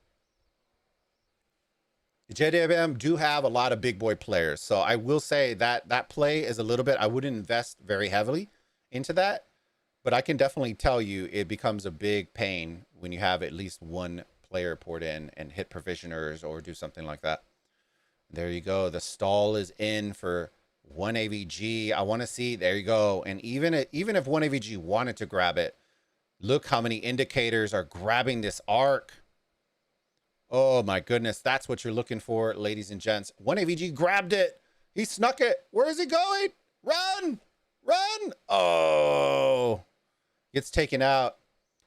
S3: The JWM do have a lot of big boy players. So I will say that that play is a little bit, I wouldn't invest very heavily into that. But I can definitely tell you it becomes a big pain when you have at least one player port in and hit provisioners or do something like that. There you go. The stall is in for 1AVG. I want to see. There you go. And even if 1AVG wanted to grab it, look how many indicators are grabbing this Ark. Oh my goodness. That's what you're looking for, ladies and gents. 1AVG grabbed it. He snuck it. Where is he going? Run! Run! Oh, gets taken out.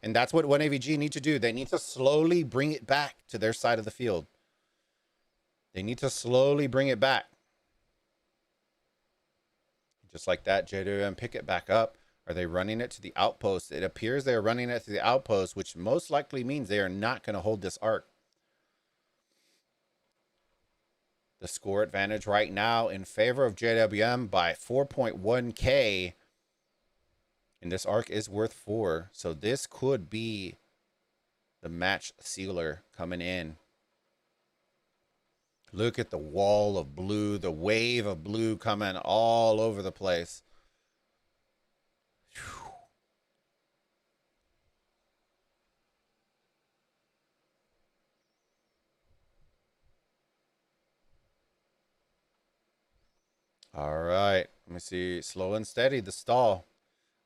S3: And that's what 1AVG need to do. They need to slowly bring it back to their side of the field. They need to slowly bring it back. Just like that, JWM pick it back up. Are they running it to the outpost? It appears they're running it to the outpost, which most likely means they are not going to hold this Ark. The score advantage right now in favor of JWM by 4.1K. And this Ark is worth 4. So this could be the match sealer coming in. Look at the wall of blue, the wave of blue coming all over the place. Whew. All right, let me see. Slow and steady, the stall.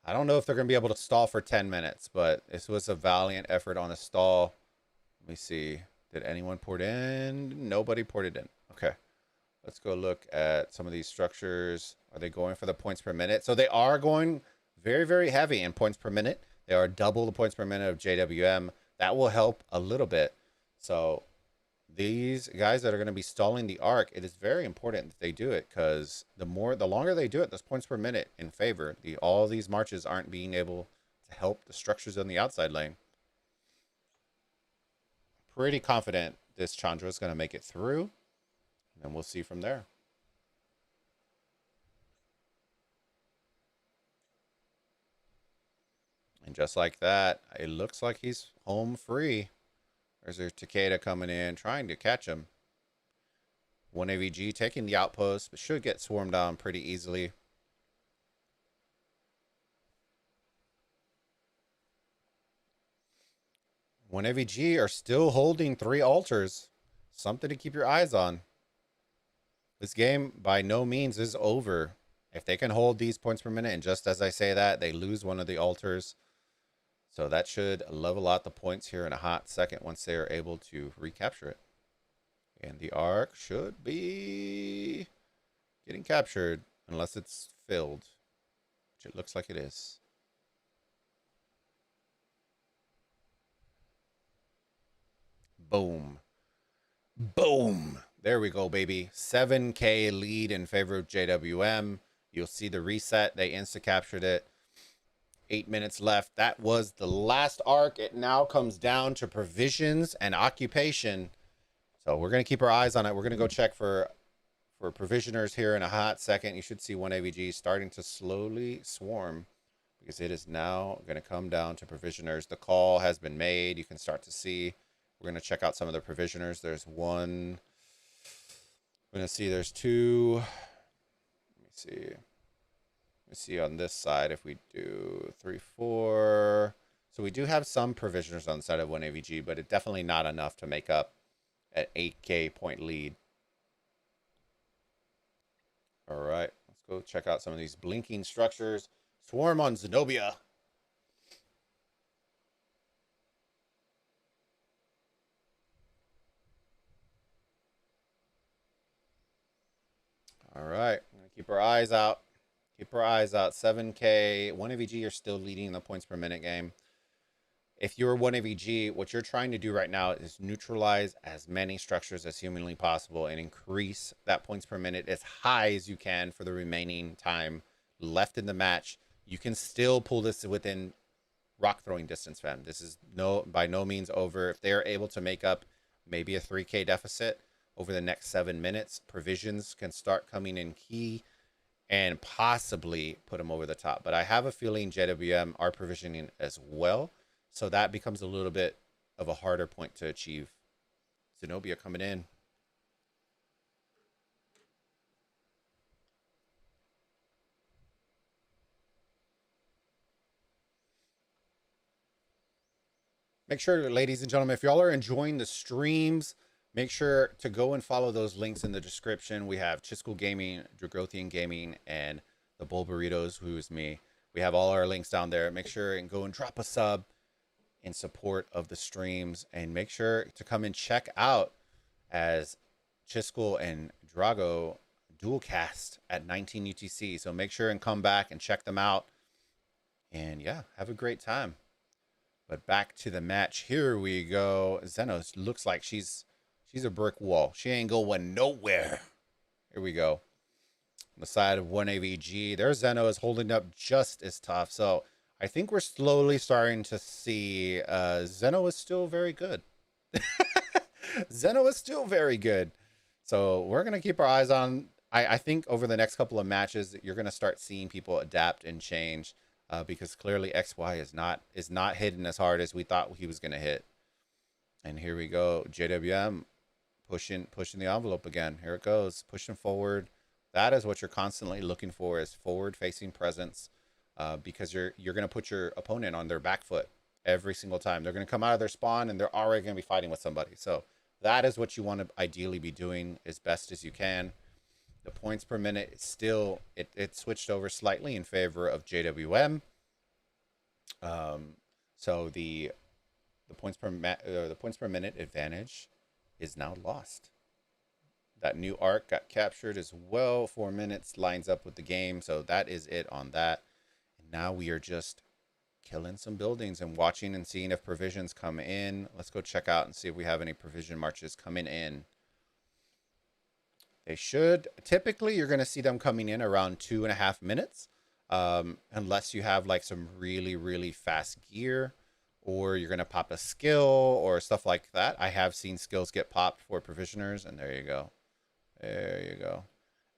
S3: I don't know if they're going to be able to stall for 10 minutes, but this was a valiant effort on a stall. Let me see. Did anyone port in? Nobody ported in. Okay. Let's go look at some of these structures. Are they going for the points per minute? So they are going very, very heavy in points per minute. They are double the points per minute of JWM. That will help a little bit. So these guys that are going to be stalling the Ark, it is very important that they do it, because the longer they do it, those points per minute in favor. All these marches aren't being able to help the structures on the outside lane. Pretty confident this Chandra is going to make it through, and then we'll see from there. And just like that, it looks like he's home free. There's their Takeda coming in, trying to catch him. 1AVG taking the outpost, but should get swarmed down pretty easily. One AVG are still holding 3 altars. Something to keep your eyes on. This game by no means is over. If they can hold these points per minute, and just as I say that, they lose one of the altars. So that should level out the points here in a hot second once they are able to recapture it. And the Ark should be getting captured unless it's filled, which it looks like it is. Boom. Boom. There we go, baby. 7K lead in favor of JWM. You'll see the reset. They insta-captured it. 8 minutes left. That was the last Ark. It now comes down to provisions and occupation. So we're going to keep our eyes on it. We're going to go check for provisioners here in a hot second. You should see one AVG starting to slowly swarm because it is now going to come down to provisioners. The call has been made. You can start to see. We're going to check out some of the provisioners. There's one. We're going to see there's two. Let me see. Let's see on this side if we do 3, 4. So we do have some provisioners on the side of one AVG, but it's definitely not enough to make up an 8K point lead. All right, let's go check out some of these blinking structures. Swarm on Zenobia. All right, I'm gonna keep our eyes out. Keep our eyes out. 7K. 1AVG, you're still leading in the points per minute game. If you're 1AVG, what you're trying to do right now is neutralize as many structures as humanly possible and increase that points per minute as high as you can for the remaining time left in the match. You can still pull this within rock throwing distance, fam. This is by no means over. If they're able to make up maybe a 3K deficit over the next 7 minutes, provisions can start coming in key and possibly put them over the top. But I have a feeling JWM are provisioning as well. So that becomes a little bit of a harder point to achieve. Zenobia coming in. Make sure, ladies and gentlemen, if y'all are enjoying the streams, make sure to go and follow those links in the description. We have Chisco Gaming, Dragothian Gaming, and the Bull Burritos, who is me. We have all our links down there. Make sure and go and drop a sub in support of the streams, and make sure to come and check out as Chisco and Drago dual cast at 19 UTC. So make sure and come back and check them out. And yeah, have a great time. But back to the match. Here we go. Zenos looks like she's a brick wall. She ain't going nowhere. Here we go. On the side of 1AVG, their Zeno is holding up just as tough. So I think we're slowly starting to see Zeno is still very good. Zeno is still very good. So we're going to keep our eyes on. I think over the next couple of matches, you're going to start seeing people adapt and change because clearly XY is not hitting as hard as we thought he was going to hit. And here we go. JWM pushing the envelope again. Here it goes. Pushing forward. That is what you're constantly looking for, is forward-facing presence. Because you're going to put your opponent on their back foot every single time. They're going to come out of their spawn and they're already going to be fighting with somebody. So that is what you want to ideally be doing as best as you can. The points per minute is still, it switched over slightly in favor of JWM. So the points per minute advantage is now lost. That new Ark got captured as well. 4 minutes lines up with the game. So that is it on that. Now we are just killing some buildings and watching and seeing if provisions come in. Let's go check out and see if we have any provision marches coming in. They should. Typically, you're going to see them coming in around 2.5 minutes. Unless you have like some really, really fast gear, or you're going to pop a skill or stuff like that. I have seen skills get popped for provisioners, and there you go. There you go.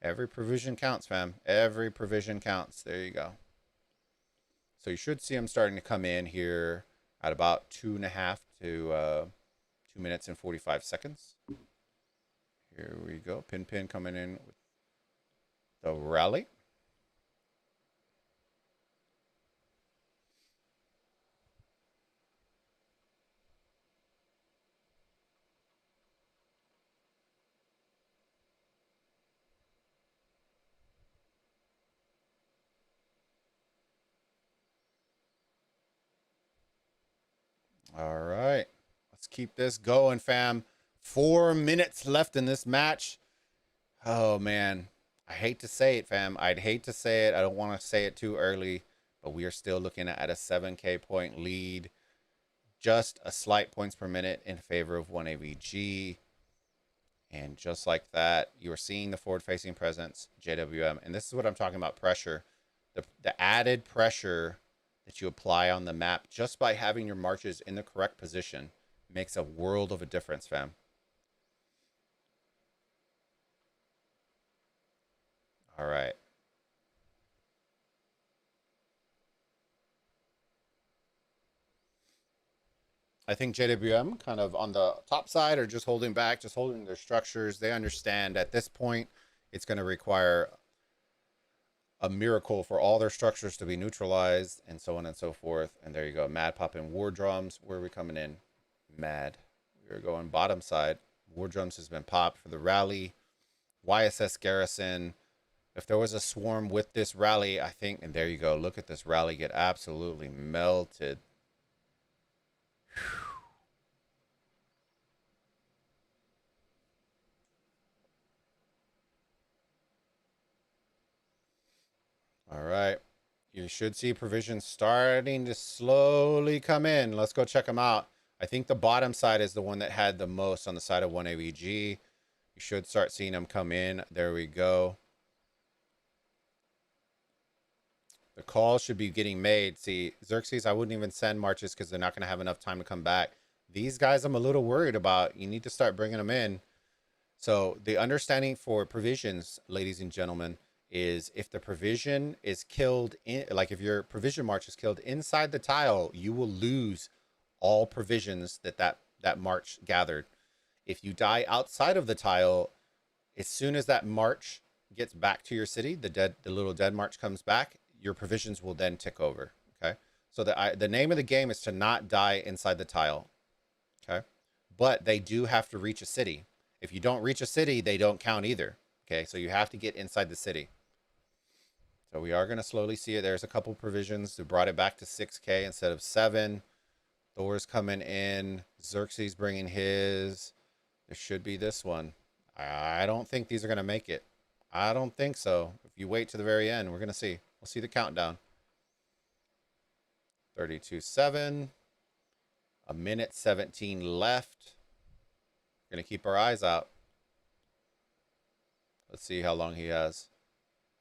S3: Every provision counts, fam. Every provision counts. There you go. So you should see them starting to come in here at about 2.5 to 2 minutes and 45 seconds. Here we go. Pin coming in with the rally. All right. Let's keep this going, fam. 4 minutes left in this match. Oh, man. I hate to say it, fam. I'd hate to say it. I don't want to say it too early, but we are still looking at a 7K point lead. Just a slight points per minute in favor of 1AVG. And just like that, you are seeing the forward-facing presence, JWM. And this is what I'm talking about, pressure. The added pressure that you apply on the map just by having your marches in the correct position makes a world of a difference, fam. All right. I think JWM kind of on the top side are just holding back, just holding their structures. They understand at this point it's going to require a miracle for all their structures to be neutralized and so on and so forth. And there you go. Mad popping war drums. Where are we coming in? Mad. We're going bottom side. War drums has been popped for the rally. YSS Garrison. If there was a swarm with this rally, I think, and there you go. Look at this rally get absolutely melted. All right. You should see provisions starting to slowly come in. Let's go check them out. I think the bottom side is the one that had the most on the side of 1AVG. You should start seeing them come in. There we go. The call should be getting made. See, Xerxes, I wouldn't even send marches because they're not going to have enough time to come back. These guys I'm a little worried about. You need to start bringing them in. So the understanding for provisions, ladies and gentlemen, is if the provision is killed in, like if your provision march is killed inside the tile, you will lose all provisions that march gathered. If you die outside of the tile, as soon as that march gets back to your city, the little dead march comes back, your provisions will then tick over. Okay, so the name of the game is to not die inside the tile. Okay, but they do have to reach a city. If you don't reach a city, they don't count either. Okay, so you have to get inside the city. So we are going to slowly see it. There's a couple provisions that brought it back to 6K instead of 7. Thor's coming in. Xerxes bringing his. There should be this one. I don't think these are going to make it. I don't think so. If you wait to the very end, we're going to see. We'll see the countdown. 32-7. A minute 17 left. We're going to keep our eyes out. Let's see how long he has.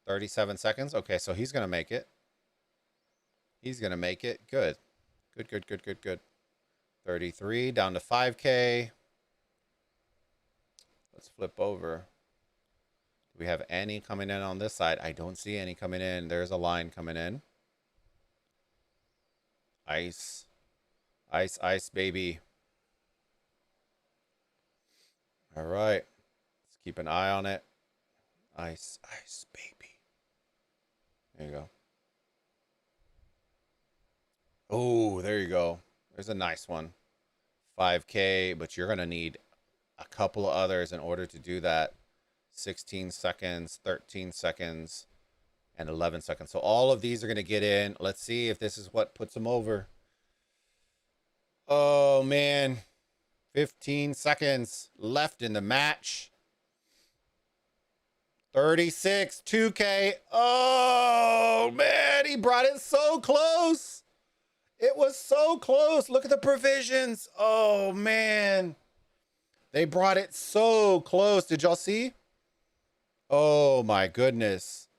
S3: 37 seconds. Okay, so he's going to make it. He's going to make it. Good. Good. 33 down to 5K. Let's flip over. Do we have any coming in on this side? I don't see any coming in. There's a line coming in. Ice. Ice, baby. All right. Let's keep an eye on it. Ice, baby. There you go. Oh, there you go. There's a nice one. 5K, but you're going to need a couple of others in order to do that. 16 seconds, 13 seconds, and 11 seconds. So all of these are going to get in. Let's see if this is what puts them over. Oh, man. 15 seconds left in the match. 36, 2K. Oh, man. He brought it so close. It was so close. Look at the provisions. Oh, man. They brought it so close. Did y'all see? Oh, my goodness.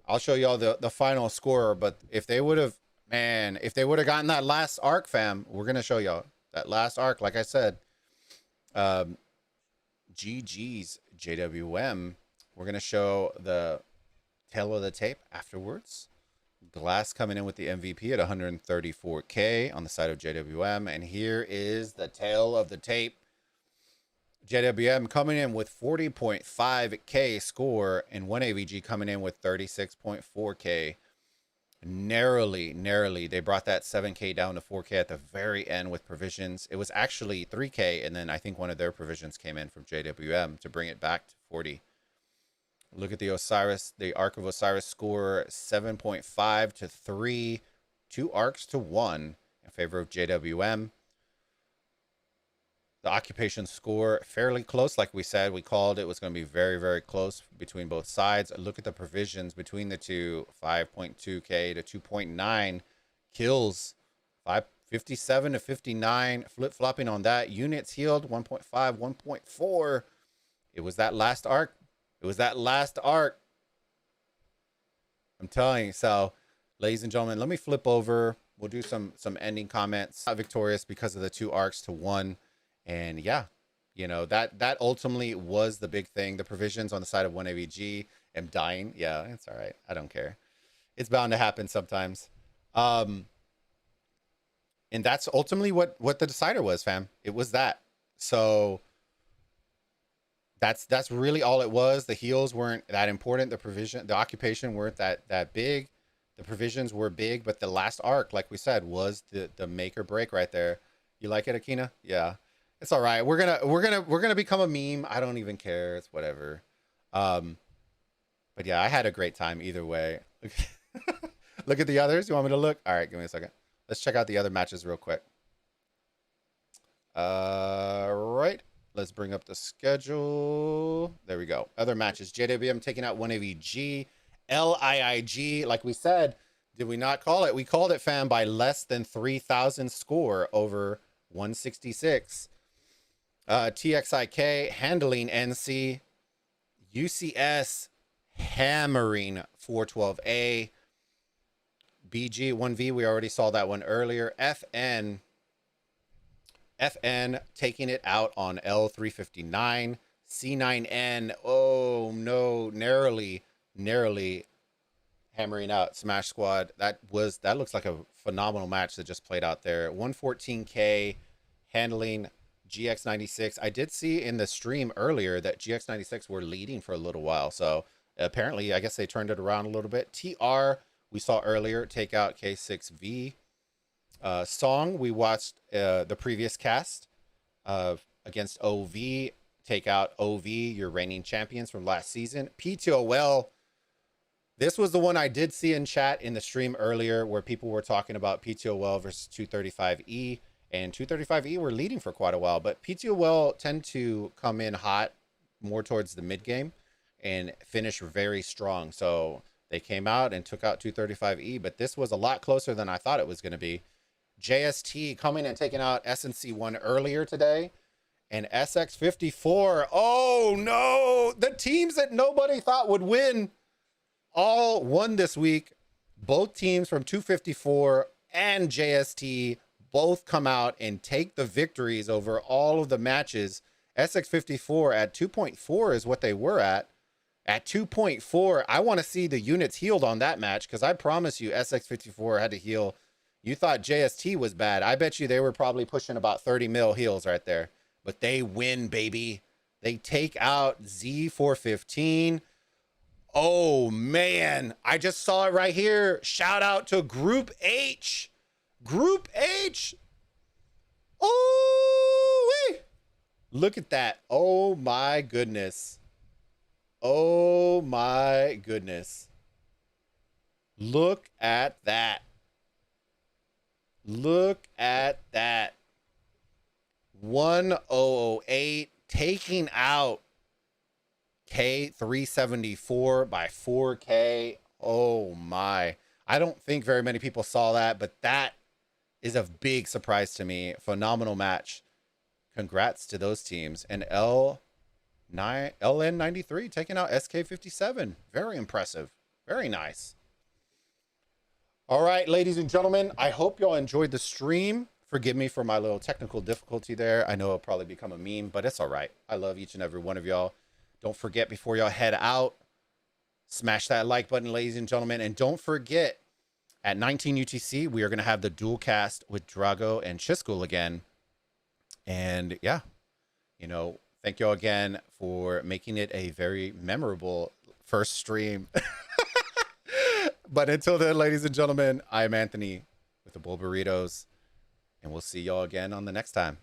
S3: I'll show y'all the final score. But if they would have, man, if they would have gotten that last arc, fam, we're going to show y'all that last arc. Like I said, GG's JWM. We're going to show the tail of the tape afterwards. Glass coming in with the MVP at 134K on the side of JWM. And here is the tail of the tape. JWM coming in with 40.5K score and 1AVG coming in with 36.4K. Narrowly. They brought that 7K down to 4K at the very end with provisions. It was actually 3K, and then I think one of their provisions came in from JWM to bring it back to 40. Look at the Ark of Osiris score, 7.5 to 3, 2 arcs to 1, and favor of JWM. The occupation score fairly close. Like we said, we called it was going to be very, very close between both sides. Look at the provisions between the two, 5.2K to 2.9 kills, 57 to 59, flip-flopping on that. Units healed, 1.5, 1.4. It was that last arc. It was that last arc. I'm telling you. So, ladies and gentlemen, let me flip over. We'll do some ending comments. Not victorious because of the 2 arcs to 1. And yeah, you know, that ultimately was the big thing. The provisions on the side of 1AVG. Am dying. Yeah, it's all right. I don't care. It's bound to happen sometimes. And that's ultimately what the decider was, fam. It was that. So that's really all it was. The heals weren't that important. The occupation weren't that big. The provisions were big, but the last arc, like we said, was the make or break right there. You like it, Akina? Yeah. It's all right. We're gonna become a meme. I don't even care. It's whatever. But yeah, I had a great time either way. Look at the others. You want me to look? All right, give me a second. Let's check out the other matches real quick. Right. Let's bring up the schedule. There we go. Other matches. JWM taking out 1AVG. LIIG, like we said, did we not call it? We called it, fam, by less than 3,000 score over 166. TXIK handling NC. UCS hammering 412A. BG 1V, we already saw that one earlier. FN taking it out on L359. C9N, oh no, narrowly hammering out Smash Squad. That looks like a phenomenal match that just played out there. 114K handling GX96. I did see in the stream earlier that GX96 were leading for a little while, so apparently I guess they turned it around a little bit. TR, we saw earlier, take out K6V. Song, we watched the previous cast against OV, take out OV, your reigning champions from last season. PTOL, this was the one I did see in chat in the stream earlier where people were talking about PTOL versus 235E, and 235E were leading for quite a while, but PTOL tend to come in hot more towards the mid game and finish very strong. So they came out and took out 235E, but this was a lot closer than I thought it was going to be. JST coming and taking out SNC1 earlier today. And SX54, oh no, the teams that nobody thought would win all won this week. Both teams from 254 and JST both come out and take the victories over all of the matches. SX54 at 2.4 is what they were at. At 2.4, I want to see the units healed on that match, because I promise you SX54 had to heal. You thought JST was bad. I bet you they were probably pushing about 30 mil heals right there. But they win, baby. They take out Z415. Oh, man. I just saw it right here. Shout out to Group H. Group H. Oh, look at that. Oh, my goodness. Oh, my goodness. Look at that. Look at that. 1008 taking out K374 by 4K. Oh my. I don't think very many people saw that, but that is a big surprise to me. Phenomenal match. Congrats to those teams. And LN93 taking out SK57. Very impressive. Very nice. All right, ladies and gentlemen, I hope y'all enjoyed the stream. Forgive me for my little technical difficulty there. I know it'll probably become a meme, but it's all right. I love each and every one of y'all. Don't forget, before y'all head out, smash that like button, ladies and gentlemen. And don't forget, at 19 UTC, we are going to have the dual cast with Drago and Chiskull again. And yeah, you know, thank y'all again for making it a very memorable first stream. But until then, ladies and gentlemen, I'm Anthony with the Bull Burritos. And we'll see y'all again on the next time.